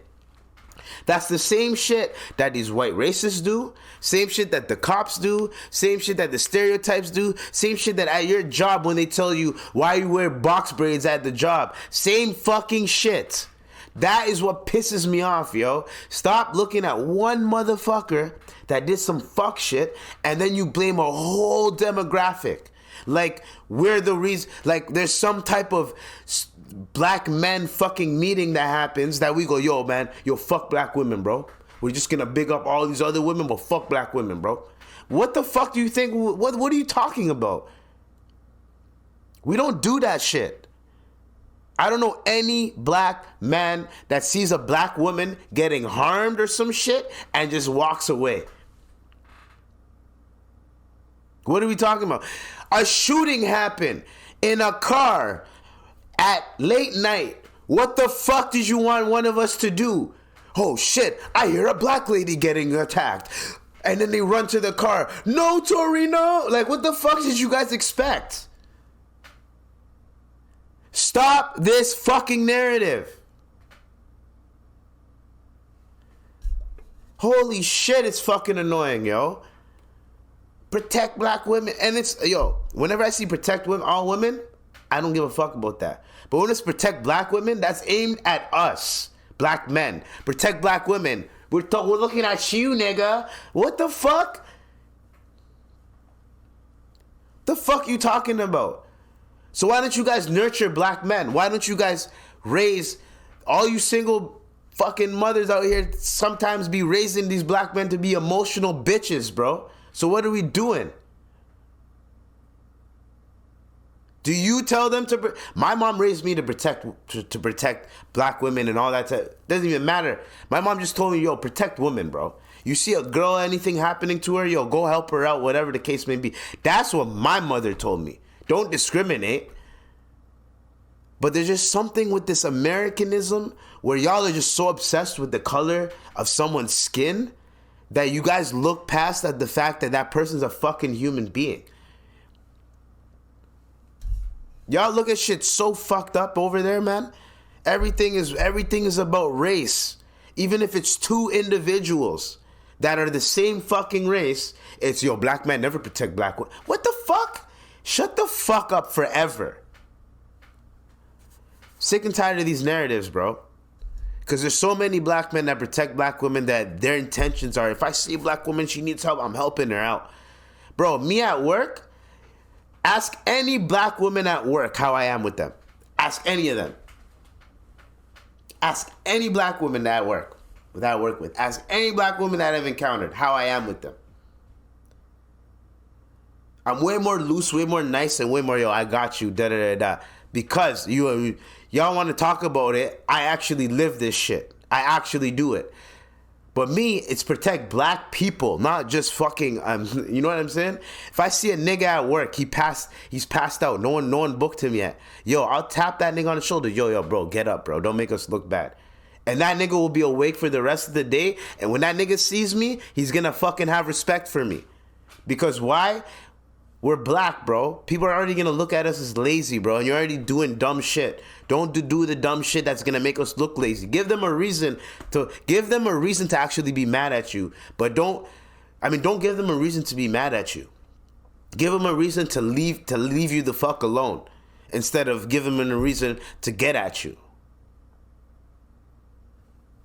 That's the same shit that these white racists do, same shit that the cops do, same shit that the stereotypes do, same shit that at your job when they tell you why you wear box braids at the job. Same fucking shit. That is what pisses me off, yo. Stop looking at one motherfucker that did some fuck shit and then you blame a whole demographic. Like, we're the reason, like, there's some type of black men fucking meeting that happens that we go, yo, man, yo, fuck black women, bro. We're just gonna big up all these other women, but fuck black women, bro. What the fuck do you think, what are you talking about? We don't do that shit. I don't know any black man that sees a black woman getting harmed or some shit and just walks away. What are we talking about? A shooting happened in a car at late night. What the fuck did you want one of us to do? Oh shit, I hear a black lady getting attacked. And then they run to the car. No, Tori, no. Like, what the fuck did you guys expect? Stop this fucking narrative. Holy shit, it's fucking annoying, yo. Protect black women. And it's, yo, whenever I see protect women, all women, I don't give a fuck about that. But when it's protect black women, that's aimed at us, black men. Protect black women. We're looking at you, nigga. What the fuck? The fuck you talking about? So why don't you guys nurture black men? Why don't you guys raise all you single fucking mothers out here sometimes be raising these black men to be emotional bitches, bro? So what are we doing? Do you tell them to? My mom raised me to protect black women and all that. Doesn't even matter. My mom just told me, yo, protect women, bro. You see a girl, anything happening to her, yo, go help her out, whatever the case may be. That's what my mother told me. Don't discriminate. But there's just something with this Americanism where y'all are just so obsessed with the color of someone's skin that you guys look past at the fact that that person's a fucking human being. Y'all look at shit so fucked up over there, man. Everything is about race. Even if it's two individuals that are the same fucking race, it's, yo, black men never protect black women. What the fuck? Shut the fuck up forever. Sick and tired of these narratives, bro. Because there's so many black men that protect black women that their intentions are, if I see a black woman, she needs help, I'm helping her out. Bro, me at work, ask any black woman at work how I am with them. Ask any of them. Ask any black woman that I work with. Ask any black woman that I've encountered how I am with them. I'm way more loose, way more nice, and way more, yo, I got you, da-da-da-da. Because y'all want to talk about it, I actually live this shit. I actually do it. But me, it's protect black people, not just fucking, you know what I'm saying? If I see a nigga at work, he's passed out. No one booked him yet. Yo, I'll tap that nigga on the shoulder. Yo, bro, get up, bro. Don't make us look bad. And that nigga will be awake for the rest of the day. And when that nigga sees me, he's gonna fucking have respect for me. Because why? We're black, bro. People are already gonna look at us as lazy, bro. And you're already doing dumb shit. Don't do the dumb shit that's gonna make us look lazy. Give them a reason to actually be mad at you. But don't give them a reason to be mad at you. Give them a reason to leave you the fuck alone, instead of giving them a reason to get at you.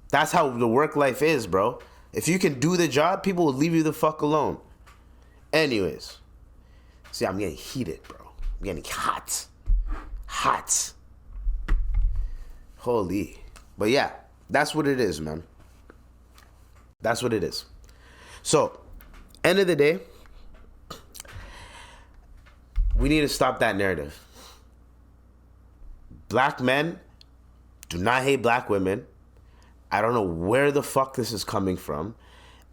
That's how the work life is, bro. If you can do the job, people will leave you the fuck alone. Anyways. See, I'm getting heated, bro. I'm getting hot. Holy. But yeah, that's what it is, man. That's what it is. So, end of the day, we need to stop that narrative. Black men do not hate black women. I don't know where the fuck this is coming from.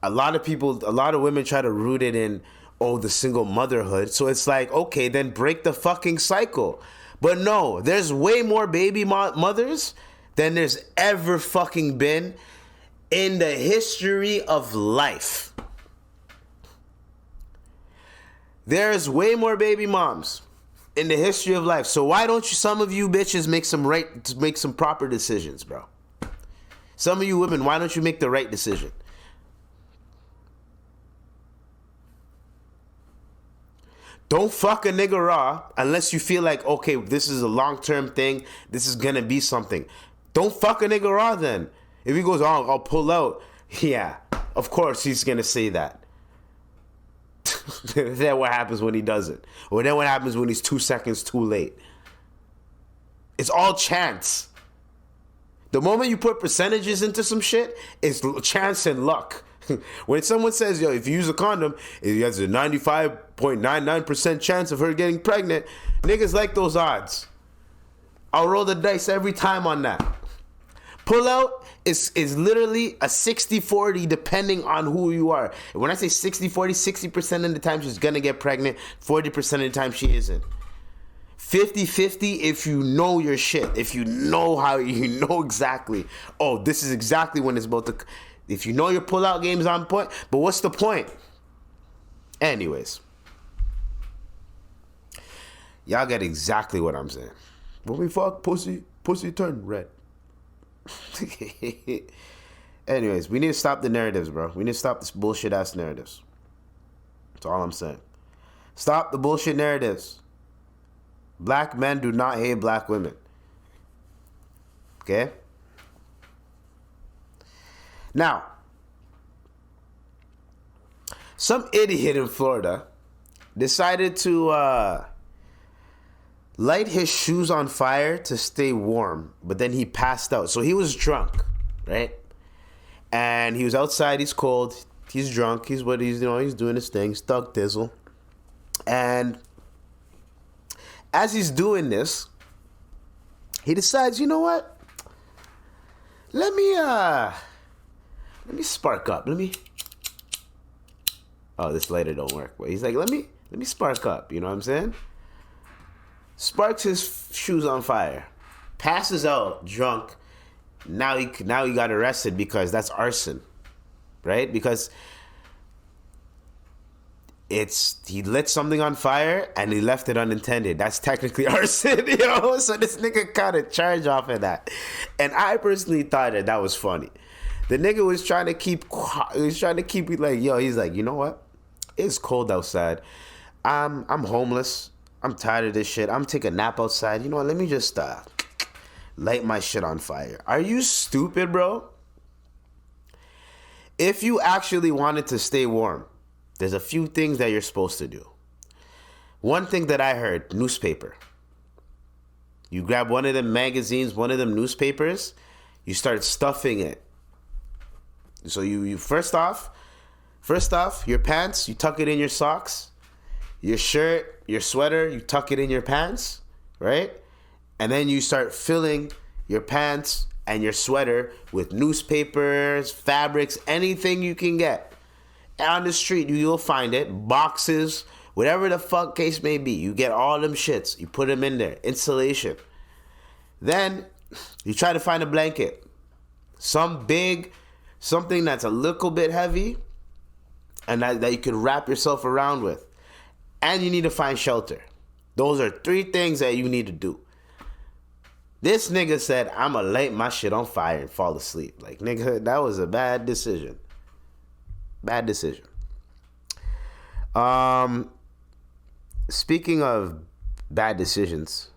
A lot of women try to root it in, oh, the single motherhood. So it's like, okay, then break the fucking cycle. But no, there's way more baby mothers than there's ever fucking been in the history of life. There's way more baby moms in the history of life. So why don't some of you bitches make some proper decisions, bro? Some of you women, why don't you make the right decision? Don't fuck a nigga raw unless you feel like, okay, this is a long-term thing. This is going to be something. Don't fuck a nigga raw then. If he goes, oh, I'll pull out. Yeah, of course he's going to say that. Then what happens when he doesn't? Or then what happens when he's 2 seconds too late? It's all chance. The moment you put percentages into some shit, it's chance and luck. When someone says, yo, if you use a condom, it has a 95.99% chance of her getting pregnant, niggas like those odds. I'll roll the dice every time on that. Pull out is literally a 60-40 depending on who you are. When I say 60-40, 60% of the time she's going to get pregnant, 40% of the time she isn't. 50-50 if you know your shit. If you know how, you know exactly. Oh, this is exactly when it's about to... If you know your pull-out game's on point. But what's the point? Anyways. Y'all get exactly what I'm saying. When we fuck, pussy turn red. Anyways, we need to stop the narratives, bro. We need to stop this bullshit-ass narratives. That's all I'm saying. Stop the bullshit narratives. Black men do not hate black women. Okay? Now, some idiot in Florida decided to light his shoes on fire to stay warm, but then he passed out. So he was drunk, right? And he was outside, he's cold, he's drunk, he's doing his thing, he's thug dizzle. And as he's doing this, he decides, you know what? Let me spark up. Oh, this lighter don't work. But he's like, let me spark up. You know what I'm saying? Sparks his shoes on fire. Passes out drunk. Now he got arrested because that's arson. Right? Because he lit something on fire and he left it unintended. That's technically arson, yo. So this nigga got a charge off of that. And I personally thought that was funny. The nigga was trying to keep it like, yo, he's like, you know what? It's cold outside. I'm homeless. I'm tired of this shit. I'm taking a nap outside. You know what? Let me just light my shit on fire. Are you stupid, bro? If you actually wanted to stay warm, there's a few things that you're supposed to do. One thing that I heard, newspaper. You grab one of them magazines, one of them newspapers, you start stuffing it. So you first off, your pants, you tuck it in your socks. Your shirt, your sweater, you tuck it in your pants, right? And then you start filling your pants and your sweater with newspapers, fabrics, anything you can get. On the street, you'll find it. Boxes, whatever the fuck case may be. You get all them shits. You put them in there. Insulation. Then you try to find a blanket. Something that's a little bit heavy and that you can wrap yourself around with. And you need to find shelter. Those are 3 things that you need to do. This nigga said, I'm going to light my shit on fire and fall asleep. Like, nigga, that was a bad decision. Bad decision. Speaking of bad decisions,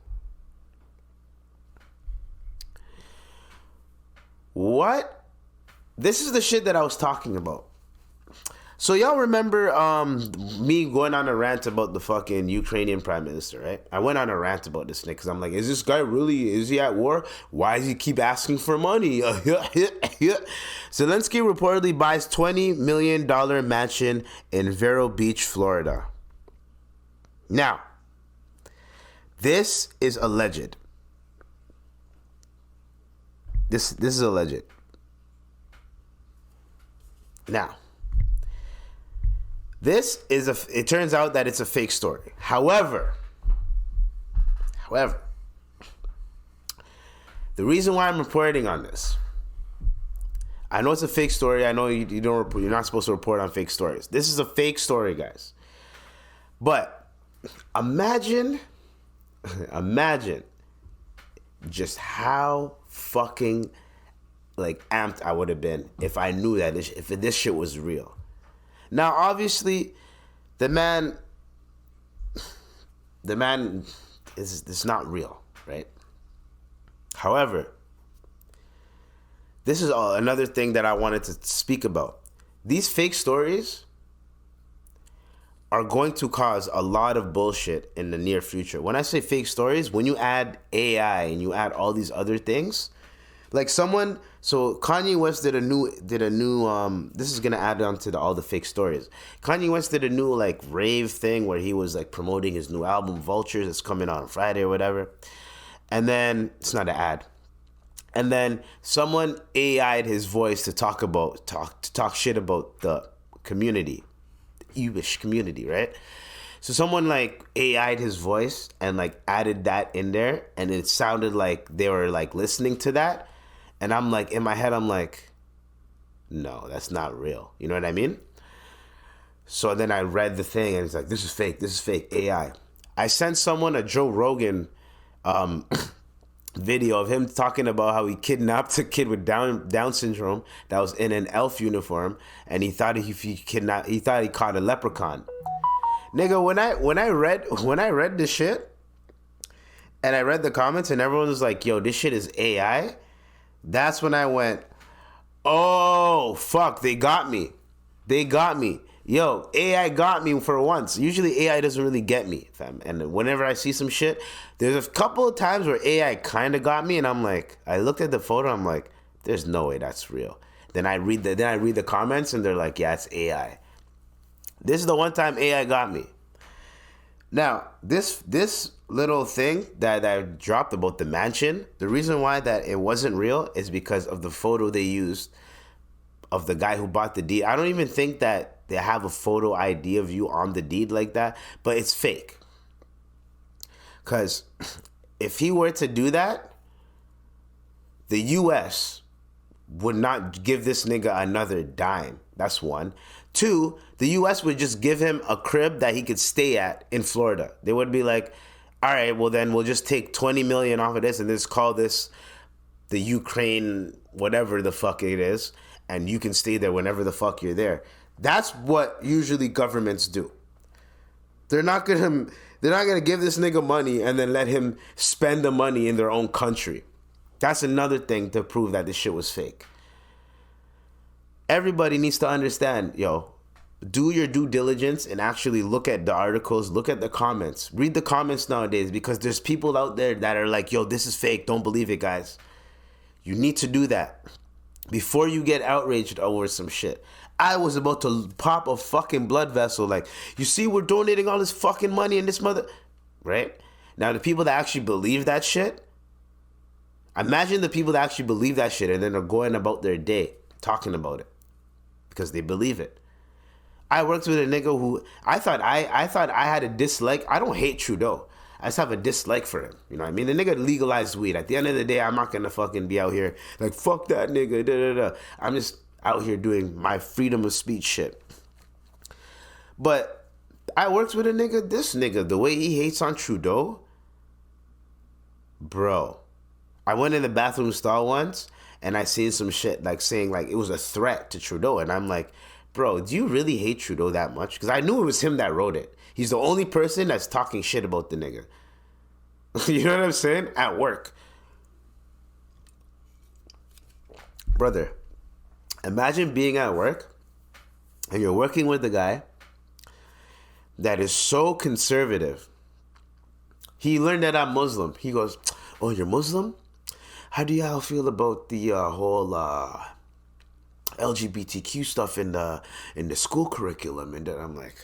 this is the shit that I was talking about. So y'all remember me going on a rant about the fucking Ukrainian prime minister, right? I went on a rant about this nigga because I'm like, is this guy is he at war? Why does he keep asking for money? Zelensky reportedly buys $20 million mansion in Vero Beach, Florida. Now, this is alleged. This is alleged. Now, it turns out that it's a fake story. However, the reason why I'm reporting on this, I know it's a fake story. I know you're not supposed to report on fake stories. This is a fake story, guys. But imagine just how fucking amped I would have been if I knew that if this shit was real. Now, obviously, the man is not real, right? However, this is another thing that I wanted to speak about. These fake stories are going to cause a lot of bullshit in the near future. When I say fake stories, when you add AI and you add all these other things, so Kanye West did a new this is gonna add on to all the fake stories. Kanye West did a new rave thing where he was promoting his new album Vultures. It's coming out on Friday or whatever. And then it's not an ad. And then someone AI'd his voice to talk shit about the community, the Ewish community, right? So someone like AI'd his voice and like added that in there, and it sounded like they were like listening to that. And I'm like, in my head, I'm like, no, that's not real. You know what I mean? So then I read the thing, and it's like, this is fake AI. I sent someone a Joe Rogan video of him talking about how he kidnapped a kid with Down syndrome that was in an elf uniform, and he thought he caught a leprechaun. Nigga, when I read this shit, and I read the comments, and everyone was like, yo, this shit is AI, that's when I went, oh, fuck, they got me. Yo, AI got me for once. Usually AI doesn't really get me, fam. And whenever I see some shit, there's a couple of times where AI kind of got me, and I'm like, I looked at the photo, I'm like, there's no way that's real. Then I read the comments, and they're like, yeah, it's AI. This is the one time AI got me. Now, this little thing that I dropped about the mansion, the reason why that it wasn't real is because of the photo they used of the guy who bought the deed. I don't even think that they have a photo ID of you on the deed like that, but it's fake. Because if he were to do that, the U.S. would not give this nigga another dime. That's one. Two, the U.S. would just give him a crib that he could stay at in Florida. They would be like, all right, well then we'll just take 20 million off of this and just call this the Ukraine, whatever the fuck it is, and you can stay there whenever the fuck you're there. That's what usually governments do. They're not gonna give this nigga money and then let him spend the money in their own country. That's another thing to prove that this shit was fake. Everybody needs to understand, yo, do your due diligence and actually look at the articles, look at the comments. Read the comments nowadays, because there's people out there that are like, yo, this is fake, don't believe it, guys. You need to do that before you get outraged over some shit. I was about to pop a fucking blood vessel. Like, you see, we're donating all this fucking money and this right? Now, the people that actually believe that shit, imagine the people that actually believe that shit and then are going about their day talking about it because they believe it. I worked with a nigga who I thought I had a dislike. I don't hate Trudeau. I just have a dislike for him. You know what I mean? The nigga legalized weed. At the end of the day, I'm not going to fucking be out here like, fuck that nigga, da-da-da. I'm just out here doing my freedom of speech shit. But I worked with a nigga, this nigga, the way he hates on Trudeau, bro. I went in the bathroom stall once, and I seen some shit like saying like it was a threat to Trudeau. And I'm like, bro, do you really hate Trudeau that much? Because I knew it was him that wrote it. He's the only person that's talking shit about the nigga. You know what I'm saying? At work. Brother, imagine being at work and you're working with a guy that is so conservative. He learned that I'm Muslim. He goes, oh, you're Muslim? How do y'all feel about the whole LGBTQ stuff in the school curriculum? And then I'm like,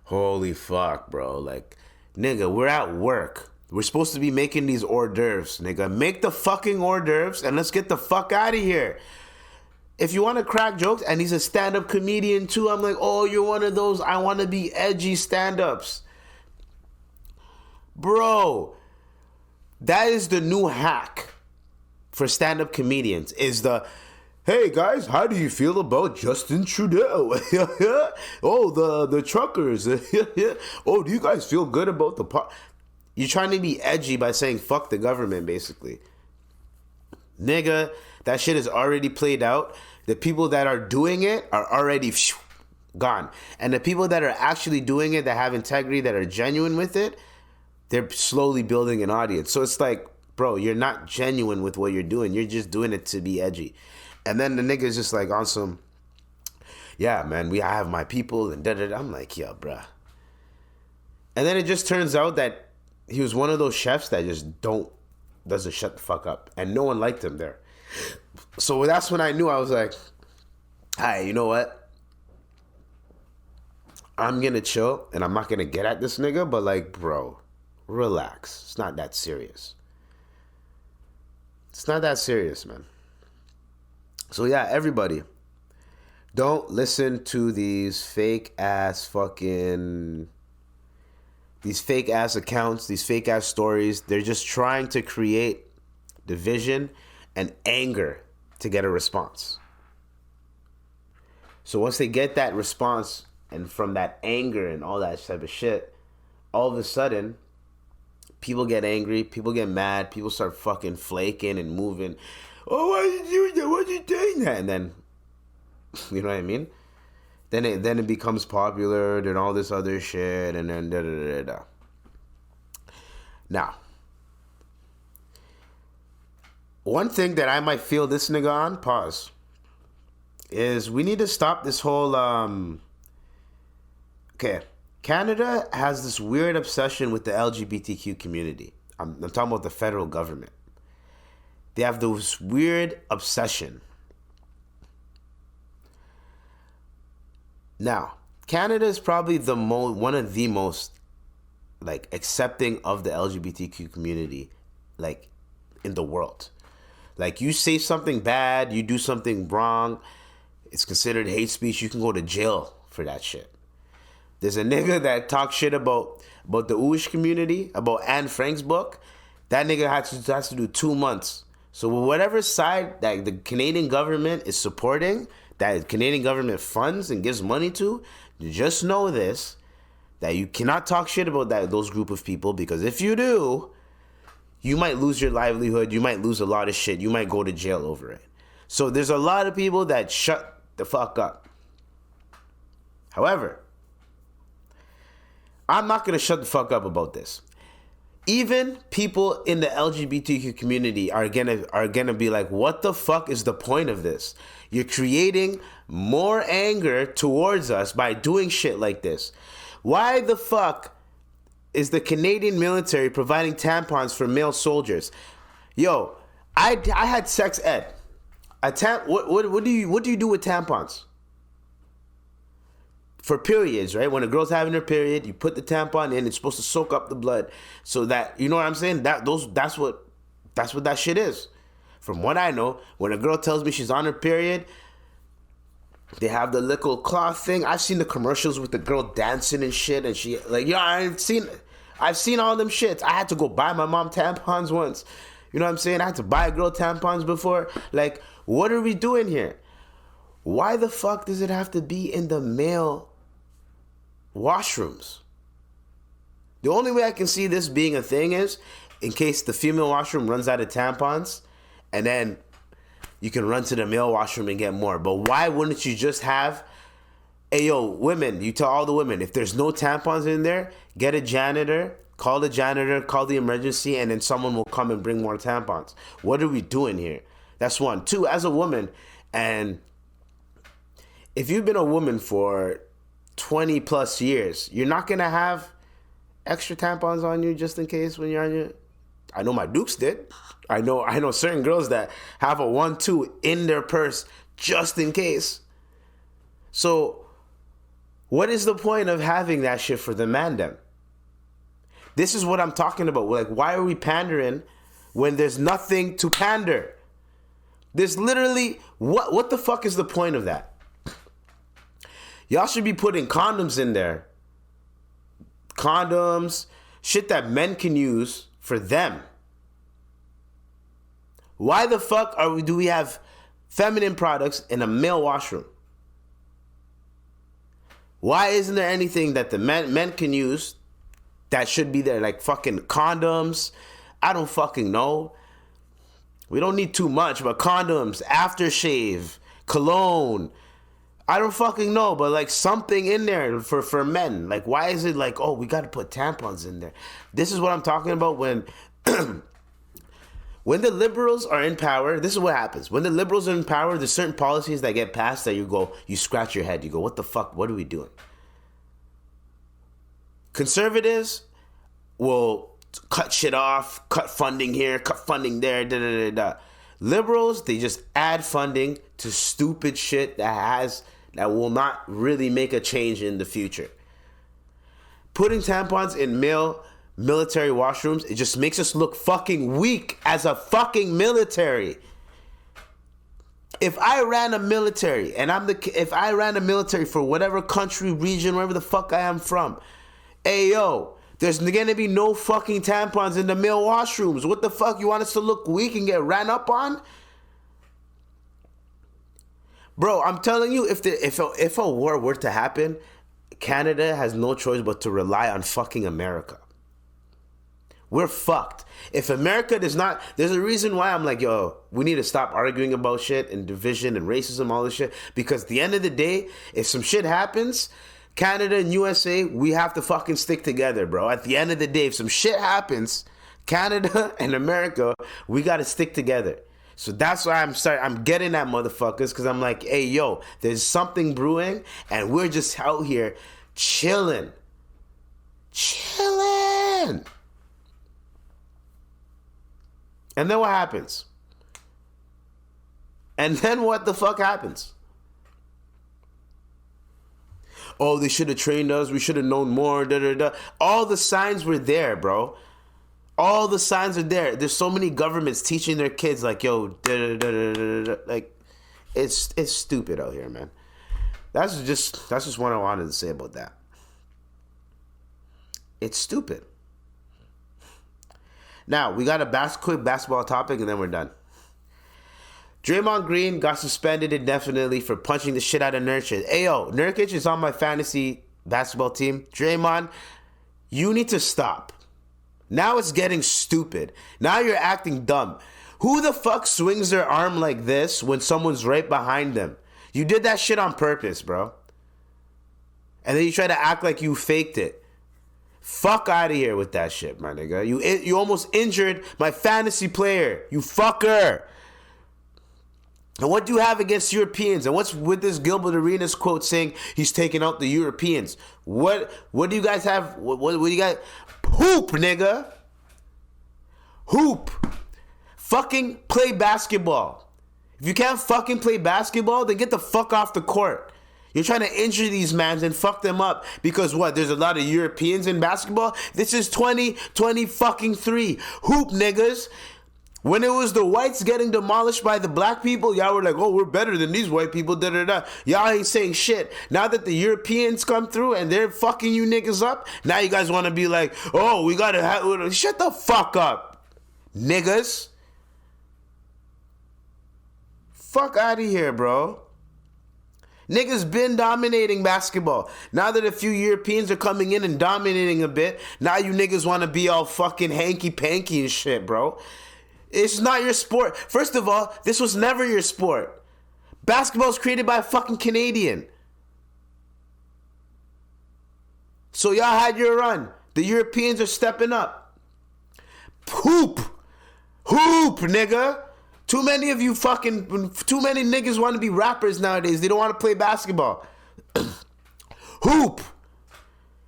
holy fuck, bro. Like, nigga, we're at work. We're supposed to be making these hors d'oeuvres, nigga. Make the fucking hors d'oeuvres and let's get the fuck out of here. If you want to crack jokes, and he's a stand-up comedian too, I'm like, oh, you're one of those I want to be edgy stand-ups. Bro, that is the new hack for stand-up comedians, is the, hey guys, how do you feel about Justin Trudeau? Oh, the truckers. Oh, do you guys feel good about the You're trying to be edgy by saying fuck the government, basically. Nigga, that shit is already played out. The people that are doing it are already gone. And the people that are actually doing it, that have integrity, that are genuine with it, they're slowly building an audience. So it's like, bro, you're not genuine with what you're doing. You're just doing it to be edgy. And then the nigga's just like on some, yeah, man, I have my people and da-da-da. I'm like, yeah, bruh. And then it just turns out that he was one of those chefs that just doesn't shut the fuck up. And no one liked him there. So that's when I knew. I was like, hi, you know what? I'm going to chill and I'm not going to get at this nigga. But like, bro, relax. It's not that serious. It's not that serious, man. So yeah, everybody, don't listen to these fake ass accounts, these fake ass stories. They're just trying to create division and anger to get a response. So once they get that response, and from that anger and all that type of shit, all of a sudden, people get angry, people get mad, people start fucking flaking and moving. Oh, why are you doing that? Why are you doing that? And then, you know what I mean? Then it becomes popular and all this other shit, and then da da da da. Now, one thing that I might feel this nigga on, pause, is we need to stop this whole, okay, Canada has this weird obsession with the LGBTQ community. I'm talking about the federal government. They have this weird obsession. Now, Canada is probably one of the most like accepting of the LGBTQ community, like in the world. Like you say something bad, you do something wrong, it's considered hate speech. You can go to jail for that shit. There's a nigga that talks shit about the Jewish community, about Anne Frank's book. That nigga has to do 2 months. So whatever side that the Canadian government is supporting, that the Canadian government funds and gives money to, just know this, that you cannot talk shit about those group of people, because if you do, you might lose your livelihood, you might lose a lot of shit, you might go to jail over it. So there's a lot of people that shut the fuck up. However, I'm not going to shut the fuck up about this. Even people in the LGBTQ community are gonna be like, what the fuck is the point of this? You're creating more anger towards us by doing shit like this. Why the fuck is the Canadian military providing tampons for male soldiers? Yo, I had sex ed. What do you do with tampons? For periods, right? When a girl's having her period, you put the tampon in. It's supposed to soak up the blood, so that, you know what I'm saying. That's what that shit is. From what I know, when a girl tells me she's on her period, they have the little cloth thing. I've seen the commercials with the girl dancing and shit, and she like, yeah, I've seen all them shits. I had to go buy my mom tampons once. You know what I'm saying? I had to buy a girl tampons before. Like, what are we doing here? Why the fuck does it have to be in the male washrooms? The only way I can see this being a thing is in case the female washroom runs out of tampons, and then you can run to the male washroom and get more. But why wouldn't you just have, hey, yo, women, you tell all the women, if there's no tampons in there, get a janitor, call the janitor, call the emergency, and then someone will come and bring more tampons. What are we doing here? That's one. Two, as a woman, and if you've been a woman for 20 plus years, you're not going to have extra tampons on you just in case when you're on your... I know my dukes did. I know certain girls that have a 1-2 in their purse just in case. So what is the point of having that shit for the man then? This is what I'm talking about. Like, why are we pandering when there's nothing to pander? There's literally... What the fuck is the point of that? Y'all should be putting condoms in there. Condoms, shit that men can use for them. Why the fuck do we have feminine products in a male washroom? Why isn't there anything that the men can use that should be there? Like fucking condoms. I don't fucking know. We don't need too much, but condoms, aftershave, cologne. I don't fucking know, but like something in there for men. Like, why is it like, oh, we got to put tampons in there? This is what I'm talking about when when the liberals are in power. This is what happens. When the liberals are in power, there's certain policies that get passed that you scratch your head. You go, what the fuck? What are we doing? Conservatives will cut shit off, cut funding here, cut funding there, da da da da. Liberals, they just add funding to stupid shit that will not really make a change in the future. Putting tampons in male military washrooms, it just makes us look fucking weak as a fucking military. If I ran a military and if I ran a military for whatever country, region, wherever the fuck I am from, hey yo, there's gonna be no fucking tampons in the male washrooms. What the fuck? You want us to look weak and get ran up on? Bro, I'm telling you, if a war were to happen, Canada has no choice but to rely on fucking America. We're fucked. If America does not, there's a reason why I'm like, yo, we need to stop arguing about shit and division and racism, all this shit. Because at the end of the day, if some shit happens, Canada and USA, we have to fucking stick together, bro. At the end of the day, if some shit happens, Canada and America, we got to stick together. So that's why I'm getting at motherfuckers, because I'm like, hey, yo, there's something brewing, and we're just out here chilling. And then what happens? And then what the fuck happens? Oh, they should have trained us. We should have known more. Da, da, da. All the signs were there, bro. All the signs are there. There's so many governments teaching their kids like, yo, da, da, da, da, da, da. Like, it's stupid out here, man. That's just what I wanted to say about that. It's stupid. Now, we got a quick basketball topic, and then we're done. Draymond Green got suspended indefinitely for punching the shit out of Nurkic. Ayo, Nurkic is on my fantasy basketball team. Draymond, you need to stop. Now it's getting stupid. Now you're acting dumb. Who the fuck swings their arm like this when someone's right behind them? You did that shit on purpose, bro. And then you try to act like you faked it. Fuck out of here with that shit, my nigga. You almost injured my fantasy player. You fucker. And what do you have against Europeans? And what's with this Gilbert Arenas quote saying he's taking out the Europeans? What do you guys have? What do you got? Hoop, nigga. Hoop. Fucking play basketball. If you can't fucking play basketball, then get the fuck off the court. You're trying to injure these mans and fuck them up because what? There's a lot of Europeans in basketball? This is 2023. Hoop, niggas. When it was the whites getting demolished by the black people, y'all were like, oh, we're better than these white people, da-da-da. Y'all ain't saying shit. Now that the Europeans come through and they're fucking you niggas up, now you guys want to be like, oh, we got to have... Shut the fuck up, niggas. Fuck out of here, bro. Niggas been dominating basketball. Now that a few Europeans are coming in and dominating a bit, now you niggas want to be all fucking hanky-panky and shit, bro. It's not your sport. First of all, this was never your sport. Basketball was created by a fucking Canadian. So y'all had your run. The Europeans are stepping up. Hoop, nigga. Too many niggas want to be rappers nowadays. They don't want to play basketball. Hoop.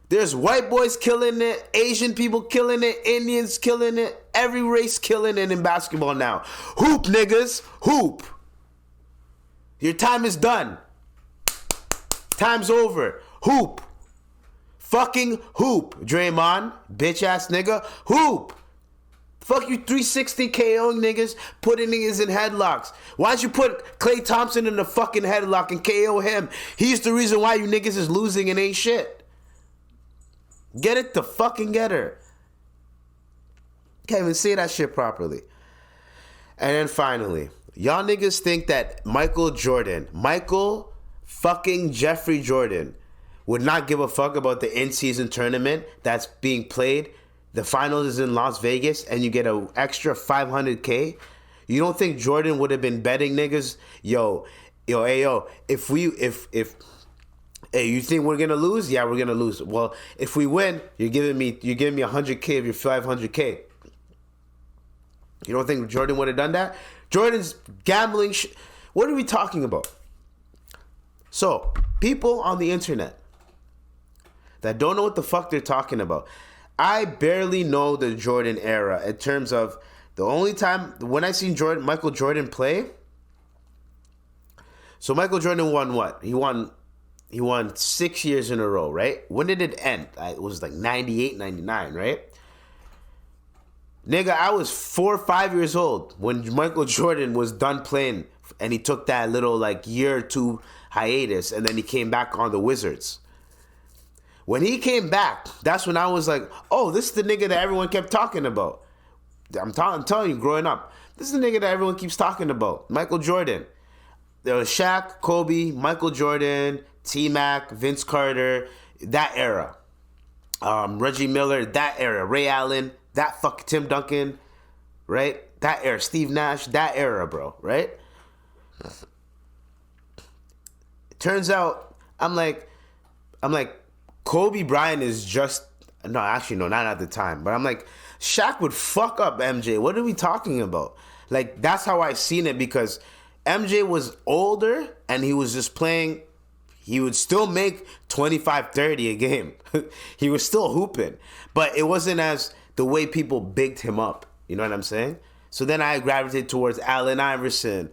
There's white boys killing it, Asian people killing it, Indians killing it, every race killing it in basketball now. Hoop, niggas. Hoop. Your time is done. Time's over. Hoop. Fucking hoop, Draymond. Bitch ass nigga. Hoop. Fuck you 360 KOing niggas, putting niggas in headlocks. Why'd you put Klay Thompson in the fucking headlock and KO him? He's the reason why you niggas is losing and ain't shit. Get it to fucking get her. Can't even say that shit properly. And then finally, y'all niggas think that Michael fucking Jeffrey Jordan would not give a fuck about the in-season tournament that's being played. The finals is in Las Vegas and you get an extra $500K. You don't think Jordan would have been betting niggas? Hey, you think we're gonna lose? Yeah, we're gonna lose. Well, if we win, you're giving me $100K of your $500K. You don't think Jordan would have done that? Jordan's gambling. What are we talking about? So, people on the internet that don't know what the fuck they're talking about. I barely know the Jordan era in terms of the only time when I seen Michael Jordan play. So Michael Jordan won what? He won 6 years in a row, right? When did it end? It was like 98, 99, right? Nigga, I was 4 or 5 years old when Michael Jordan was done playing, and he took that little like year or two hiatus, and then he came back on the Wizards. When he came back, that's when I was like, oh, this is the nigga that everyone kept talking about. I'm telling you, growing up, this is the nigga that everyone keeps talking about, Michael Jordan. There was Shaq, Kobe, Michael Jordan, T-Mac, Vince Carter, that era. Reggie Miller, that era. Ray Allen, that fuck Tim Duncan, right? That era. Steve Nash, that era, bro, right? It turns out, I'm like, Kobe Bryant is just, no, actually, no, not at the time. But I'm like, Shaq would fuck up MJ. What are we talking about? Like, that's how I seen it, because MJ was older and he was just playing. He would still make 25, 30 a game. He was still hooping. But it wasn't as the way people bigged him up. You know what I'm saying? So then I gravitated towards Allen Iverson,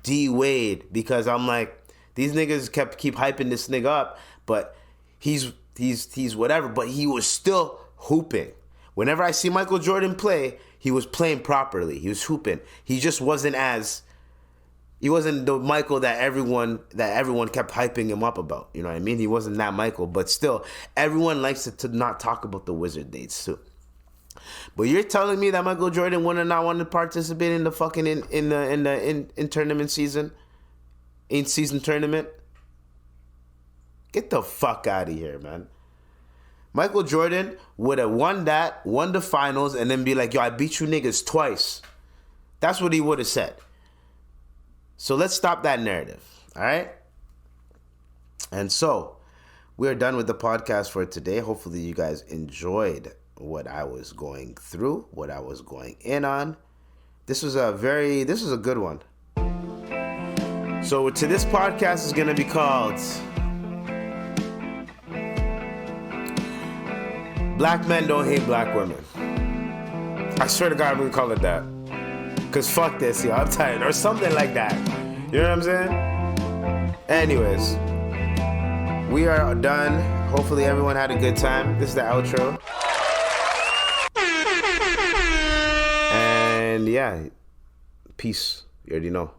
D Wade, because I'm like, these niggas keep hyping this nigga up, but he's whatever, but he was still hooping. Whenever I see Michael Jordan play, he was playing properly. He was hooping. He just wasn't he wasn't the Michael that everyone kept hyping him up about. You know what I mean? He wasn't that Michael, but still, everyone likes to not talk about the Wizard dates too. But you're telling me that Michael Jordan would not want to participate in the fucking in tournament season, in season tournament? Get the fuck out of here, man. Michael Jordan would have won the finals, and then be like, yo, I beat you niggas twice. That's what he would have said. So let's stop that narrative, all right? And so we're done with the podcast for today. Hopefully you guys enjoyed what I was going through, what I was going in on. This was a good one. So to this podcast is going to be called Black Men Don't Hate Black Women. I swear to God, I'm going to call it that. Because fuck this, yo, I'm tired. Or something like that. You know what I'm saying? Anyways, we are done. Hopefully everyone had a good time. This is the outro. And yeah, peace. You already know.